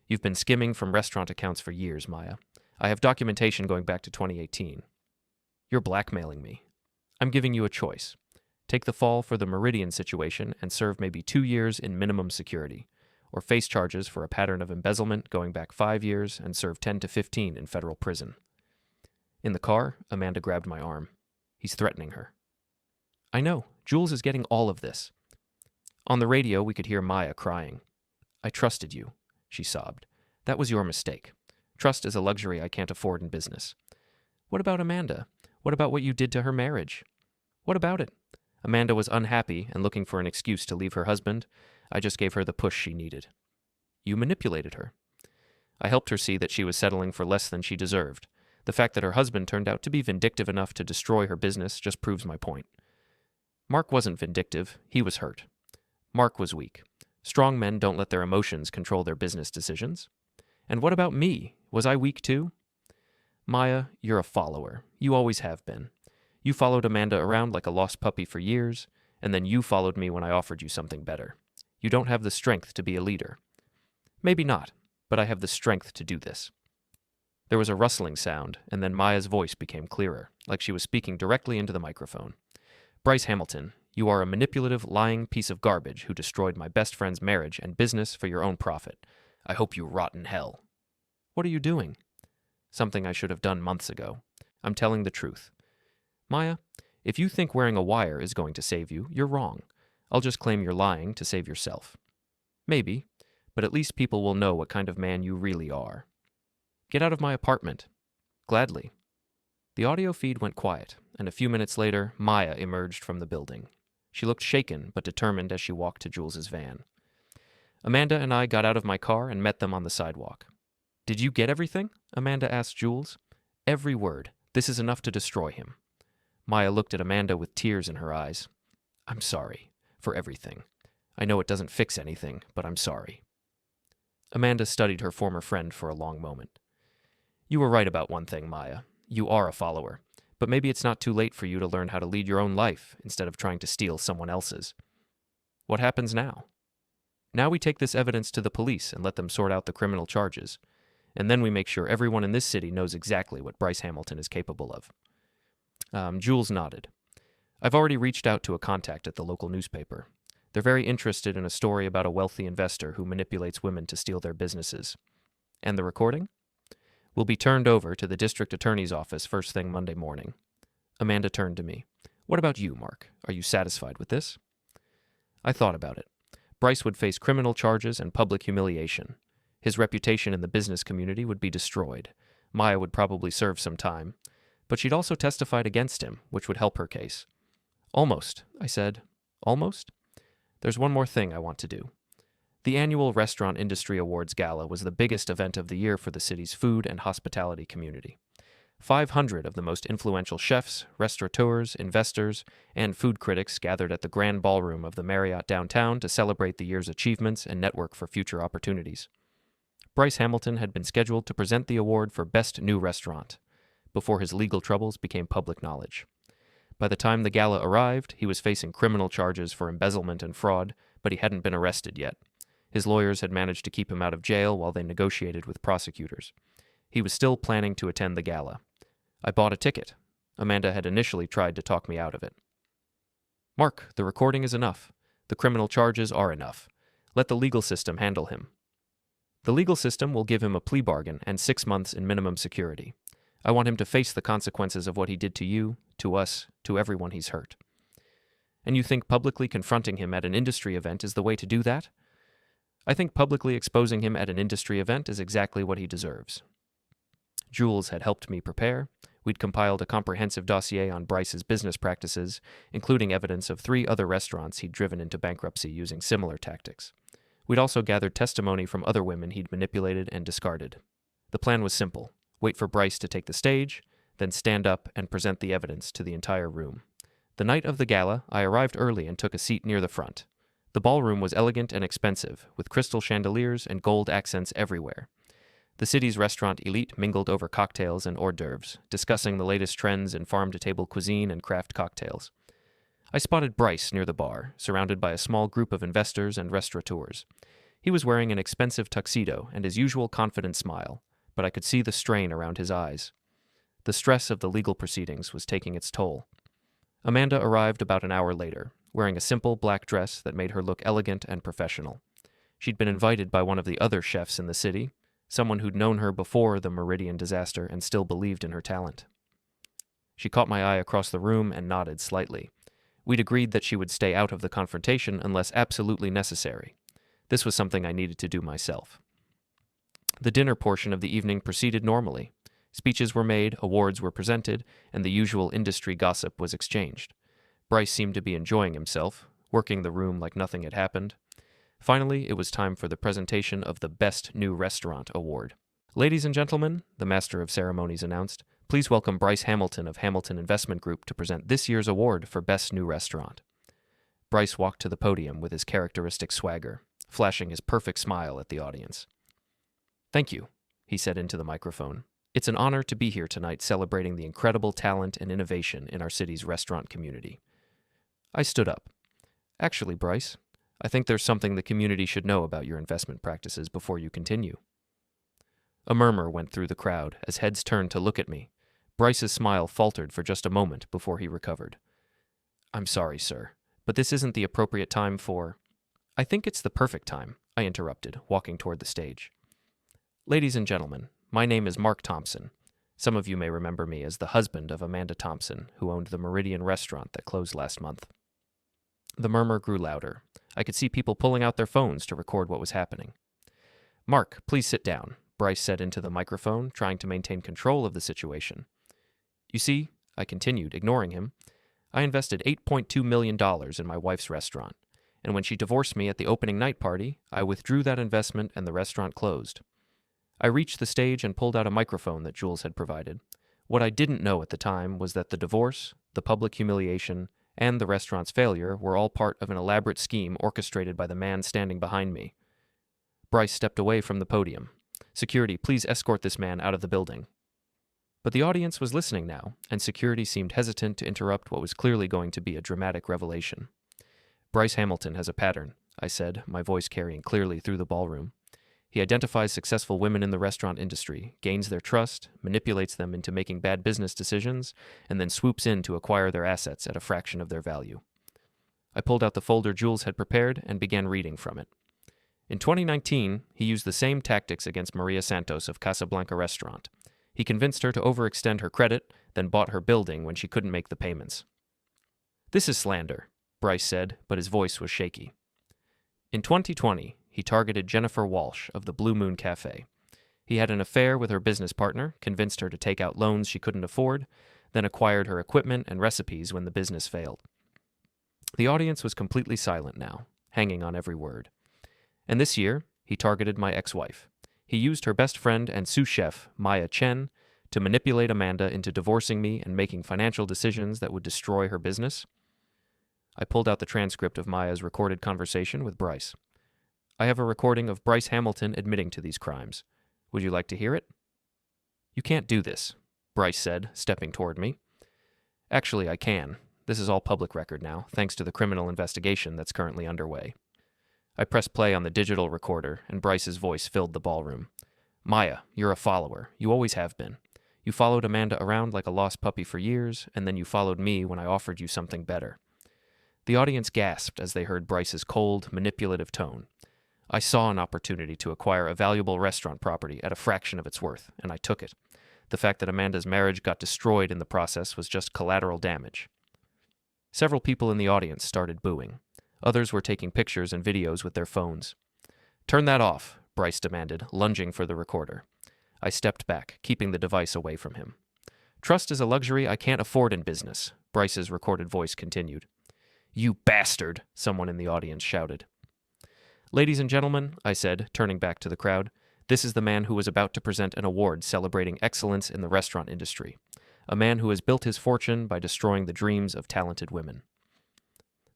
You've been skimming from restaurant accounts for years, Maya. I have documentation going back to 2018. You're blackmailing me. I'm giving you a choice. Take the fall for the Meridian situation and serve maybe 2 years in minimum security, or face charges for a pattern of embezzlement going back 5 years and serve 10 to 15 in federal prison." In the car, Amanda grabbed my arm. He's threatening her. "I know. Jules is getting all of this." On the radio, we could hear Maya crying. "I trusted you," she sobbed. "That was your mistake. Trust is a luxury I can't afford in business." "What about Amanda? What about what you did to her marriage?" "What about it? Amanda was unhappy and looking for an excuse to leave her husband. I just gave her the push she needed." "You manipulated her." "I helped her see that she was settling for less than she deserved. The fact that her husband turned out to be vindictive enough to destroy her business just proves my point." "Mark wasn't vindictive. He was hurt. Mark was weak. Strong men don't let their emotions control their business decisions." "And what about me? Was I weak too?" "Maya, you're a follower. You always have been. You followed Amanda around like a lost puppy for years, and then you followed me when I offered you something better. You don't have the strength to be a leader." "Maybe not, but I have the strength to do this." There was a rustling sound, and then Maya's voice became clearer, like she was speaking directly into the microphone. "Bryce Hamilton, you are a manipulative, lying piece of garbage who destroyed my best friend's marriage and business for your own profit. I hope you rot in hell." "What are you doing?" "Something I should have done months ago. I'm telling the truth. Maya, if you think wearing a wire is going to save you, you're wrong. I'll just claim you're lying to save yourself. Maybe, but at least people will know what kind of man you really are." "Get out of my apartment." "Gladly." The audio feed went quiet, and a few minutes later, Maya emerged from the building. She looked shaken but determined as she walked to Jules's van. Amanda and I got out of my car and met them on the sidewalk. "Did you get everything?" Amanda asked Jules. "Every word. This is enough to destroy him." Maya looked at Amanda with tears in her eyes. "I'm sorry for everything. I know it doesn't fix anything, but I'm sorry." Amanda studied her former friend for a long moment. "You were right about one thing, Maya. You are a follower, but maybe it's not too late for you to learn how to lead your own life instead of trying to steal someone else's." "What happens now?" "Now we take this evidence to the police and let them sort out the criminal charges. And then we make sure everyone in this city knows exactly what Bryce Hamilton is capable of." Jules nodded. "I've already reached out to a contact at the local newspaper. They're very interested in a story about a wealthy investor who manipulates women to steal their businesses." "And the recording?" will be turned over to the district attorney's office first thing Monday morning. Amanda turned to me. What about you, Mark? Are you satisfied with this? I thought about it. Bryce would face criminal charges and public humiliation. His reputation in the business community would be destroyed. Maya would probably serve some time. But she'd also testified against him, which would help her case. Almost, I said. Almost? There's one more thing I want to do. The annual Restaurant Industry Awards Gala was the biggest event of the year for the city's food and hospitality community. 500 of the most influential chefs, restaurateurs, investors, and food critics gathered at the grand ballroom of the Marriott downtown to celebrate the year's achievements and network for future opportunities. Bryce Hamilton had been scheduled to present the award for Best New Restaurant, before his legal troubles became public knowledge. By the time the gala arrived, he was facing criminal charges for embezzlement and fraud, but he hadn't been arrested yet. His lawyers had managed to keep him out of jail while they negotiated with prosecutors. He was still planning to attend the gala. I bought a ticket. Amanda had initially tried to talk me out of it. Mark, the recording is enough. The criminal charges are enough. Let the legal system handle him. The legal system will give him a plea bargain and 6 months in minimum security. I want him to face the consequences of what he did to you, to us, to everyone he's hurt. And you think publicly confronting him at an industry event is the way to do that? I think publicly exposing him at an industry event is exactly what he deserves. Jules had helped me prepare. We'd compiled a comprehensive dossier on Bryce's business practices, including evidence of 3 other restaurants he'd driven into bankruptcy using similar tactics. We'd also gathered testimony from other women he'd manipulated and discarded. The plan was simple. Wait for Bryce to take the stage, then stand up and present the evidence to the entire room. The night of the gala, I arrived early and took a seat near the front. The ballroom was elegant and expensive, with crystal chandeliers and gold accents everywhere. The city's restaurant elite mingled over cocktails and hors d'oeuvres, discussing the latest trends in farm-to-table cuisine and craft cocktails. I spotted Bryce near the bar, surrounded by a small group of investors and restaurateurs. He was wearing an expensive tuxedo and his usual confident smile, but I could see the strain around his eyes. The stress of the legal proceedings was taking its toll. Amanda arrived about an hour later, wearing a simple black dress that made her look elegant and professional. She'd been invited by one of the other chefs in the city, someone who'd known her before the Meridian disaster and still believed in her talent. She caught my eye across the room and nodded slightly. We'd agreed that she would stay out of the confrontation unless absolutely necessary. This was something I needed to do myself. The dinner portion of the evening proceeded normally. Speeches were made, awards were presented, and the usual industry gossip was exchanged. Bryce seemed to be enjoying himself, working the room like nothing had happened. Finally, it was time for the presentation of the Best New Restaurant Award. Ladies and gentlemen, the Master of Ceremonies announced, please welcome Bryce Hamilton of Hamilton Investment Group to present this year's award for Best New Restaurant. Bryce walked to the podium with his characteristic swagger, flashing his perfect smile at the audience. Thank you, he said into the microphone. It's an honor to be here tonight celebrating the incredible talent and innovation in our city's restaurant community. I stood up. Actually, Bryce, I think there's something the community should know about your investment practices before you continue. A murmur went through the crowd as heads turned to look at me. Bryce's smile faltered for just a moment before he recovered. I'm sorry, sir, but this isn't the appropriate time for... I think it's the perfect time, I interrupted, walking toward the stage. Ladies and gentlemen, my name is Mark Thompson. Some of you may remember me as the husband of Amanda Thompson, who owned the Meridian restaurant that closed last month. The murmur grew louder. I could see people pulling out their phones to record what was happening. Mark, please sit down, Bryce said into the microphone, trying to maintain control of the situation. You see, I continued, ignoring him, I invested $8.2 million in my wife's restaurant, and when she divorced me at the opening night party, I withdrew that investment and the restaurant closed. I reached the stage and pulled out a microphone that Jules had provided. What I didn't know at the time was that the divorce, the public humiliation, and the restaurant's failure were all part of an elaborate scheme orchestrated by the man standing behind me. Bryce stepped away from the podium. Security, please escort this man out of the building. But the audience was listening now, and security seemed hesitant to interrupt what was clearly going to be a dramatic revelation. Bryce Hamilton has a pattern, I said, my voice carrying clearly through the ballroom. He identifies successful women in the restaurant industry, gains their trust, manipulates them into making bad business decisions, and then swoops in to acquire their assets at a fraction of their value. I pulled out the folder Jules had prepared and began reading from it. In 2019, he used the same tactics against Maria Santos of Casablanca Restaurant. He convinced her to overextend her credit, then bought her building when she couldn't make the payments. "This is slander," Bryce said, but his voice was shaky. In 2020, he targeted Jennifer Walsh of the Blue Moon Cafe. He had an affair with her business partner, convinced her to take out loans she couldn't afford, then acquired her equipment and recipes when the business failed. The audience was completely silent now, hanging on every word. And this year, he targeted my ex-wife. He used her best friend and sous chef, Maya Chen, to manipulate Amanda into divorcing me and making financial decisions that would destroy her business. I pulled out the transcript of Maya's recorded conversation with Bryce. I have a recording of Bryce Hamilton admitting to these crimes. Would you like to hear it? "You can't do this," Bryce said, stepping toward me. "Actually, I can. This is all public record now, thanks to the criminal investigation that's currently underway." I pressed play on the digital recorder, and Bryce's voice filled the ballroom. "Maya, you're a follower. You always have been. You followed Amanda around like a lost puppy for years, and then you followed me when I offered you something better." The audience gasped as they heard Bryce's cold, manipulative tone. I saw an opportunity to acquire a valuable restaurant property at a fraction of its worth, and I took it. The fact that Amanda's marriage got destroyed in the process was just collateral damage. Several people in the audience started booing. Others were taking pictures and videos with their phones. "Turn that off," Bryce demanded, lunging for the recorder. I stepped back, keeping the device away from him. "Trust is a luxury I can't afford in business," Bryce's recorded voice continued. "You bastard," someone in the audience shouted. "Ladies and gentlemen," I said, turning back to the crowd, "this is the man who was about to present an award celebrating excellence in the restaurant industry. A man who has built his fortune by destroying the dreams of talented women."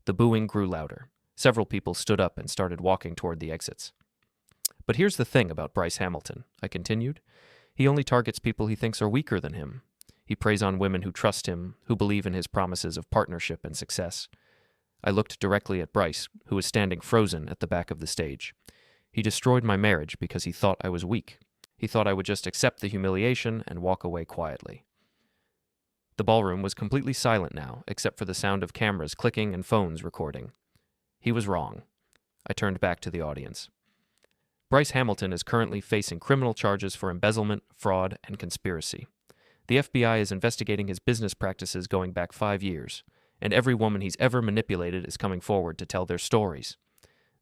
The booing grew louder. Several people stood up and started walking toward the exits. "But here's the thing about Bryce Hamilton," I continued. "He only targets people he thinks are weaker than him. He preys on women who trust him, who believe in his promises of partnership and success." I looked directly at Bryce, who was standing frozen at the back of the stage. "He destroyed my marriage because he thought I was weak. He thought I would just accept the humiliation and walk away quietly." The ballroom was completely silent now, except for the sound of cameras clicking and phones recording. He was wrong. I turned back to the audience. Bryce Hamilton is currently facing criminal charges for embezzlement, fraud, and conspiracy. The FBI is investigating his business practices going back 5 years, and every woman he's ever manipulated is coming forward to tell their stories.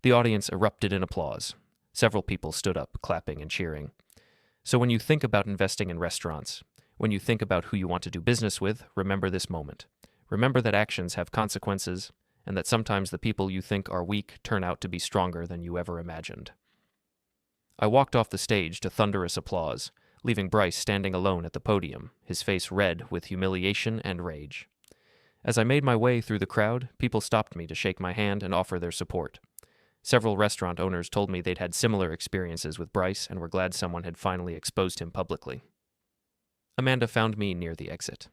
The audience erupted in applause. Several people stood up, clapping and cheering. So when you think about investing in restaurants, when you think about who you want to do business with, remember this moment. Remember that actions have consequences, and that sometimes the people you think are weak turn out to be stronger than you ever imagined. I walked off the stage to thunderous applause, leaving Bryce standing alone at the podium, his face red with humiliation and rage. As I made my way through the crowd, people stopped me to shake my hand and offer their support. Several restaurant owners told me they'd had similar experiences with Bryce and were glad someone had finally exposed him publicly. Amanda found me near the exit.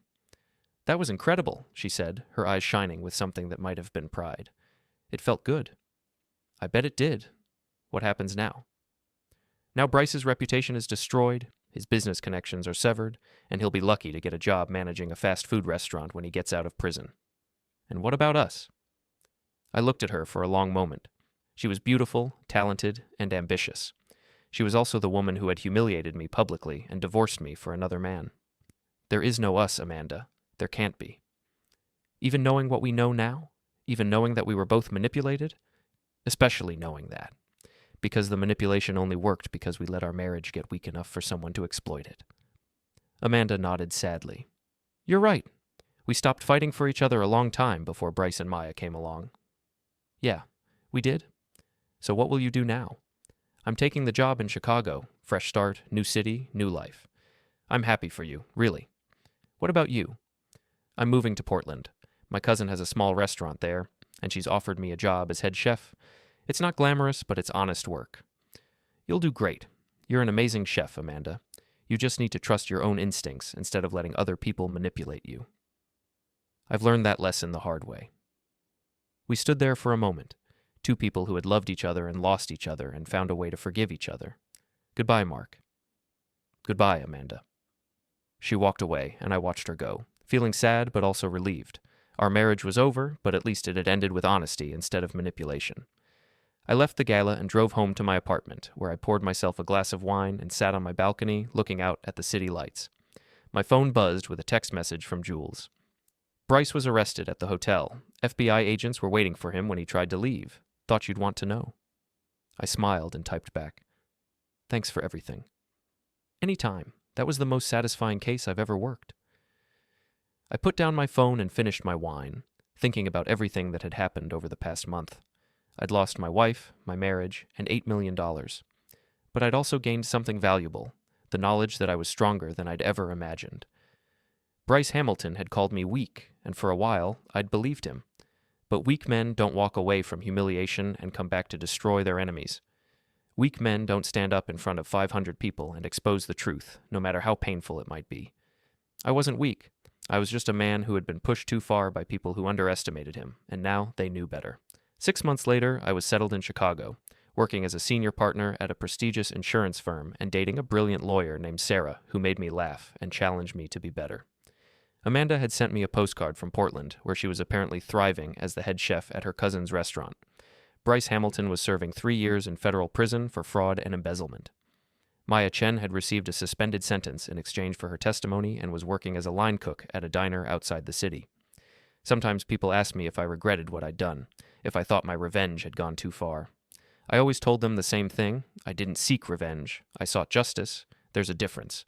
"That was incredible," she said, her eyes shining with something that might have been pride. "It felt good." "I bet it did. What happens now?" "Now Bryce's reputation is destroyed, his business connections are severed, and he'll be lucky to get a job managing a fast food restaurant when he gets out of prison." "And what about us?" I looked at her for a long moment. She was beautiful, talented, and ambitious. She was also the woman who had humiliated me publicly and divorced me for another man. "There is no us, Amanda. There can't be." Even knowing what we know now? Even knowing that we were both manipulated? Especially knowing that. Because the manipulation only worked because we let our marriage get weak enough for someone to exploit it. Amanda nodded sadly. "You're right. We stopped fighting for each other a long time before Bryce and Maya came along." "Yeah, we did. So what will you do now?" "I'm taking the job in Chicago. Fresh start, new city, new life. I'm happy for you, really. What about you?" "I'm moving to Portland. My cousin has a small restaurant there, and she's offered me a job as head chef. It's not glamorous, but it's honest work." "You'll do great. You're an amazing chef, Amanda. You just need to trust your own instincts instead of letting other people manipulate you." I've learned that lesson the hard way. We stood there for a moment, two people who had loved each other and lost each other and found a way to forgive each other. "Goodbye, Mark." "Goodbye, Amanda." She walked away, and I watched her go, feeling sad but also relieved. Our marriage was over, but at least it had ended with honesty instead of manipulation. I left the gala and drove home to my apartment, where I poured myself a glass of wine and sat on my balcony looking out at the city lights. My phone buzzed with a text message from Jules. Bryce was arrested at the hotel. FBI agents were waiting for him when he tried to leave. Thought you'd want to know. I smiled and typed back, "Thanks for everything." "Anytime. That was the most satisfying case I've ever worked." I put down my phone and finished my wine, thinking about everything that had happened over the past month. I'd lost my wife, my marriage, and $8 million. But I'd also gained something valuable, the knowledge that I was stronger than I'd ever imagined. Bryce Hamilton had called me weak, and for a while, I'd believed him. But weak men don't walk away from humiliation and come back to destroy their enemies. Weak men don't stand up in front of 500 people and expose the truth, no matter how painful it might be. I wasn't weak. I was just a man who had been pushed too far by people who underestimated him, and now they knew better. 6 months later, I was settled in Chicago, working as a senior partner at a prestigious insurance firm and dating a brilliant lawyer named Sarah, who made me laugh and challenged me to be better. Amanda had sent me a postcard from Portland, where she was apparently thriving as the head chef at her cousin's restaurant. Bryce Hamilton was serving 3 years in federal prison for fraud and embezzlement. Maya Chen had received a suspended sentence in exchange for her testimony and was working as a line cook at a diner outside the city. Sometimes people asked me if I regretted what I'd done, if I thought my revenge had gone too far. I always told them the same thing. I didn't seek revenge. I sought justice. There's a difference.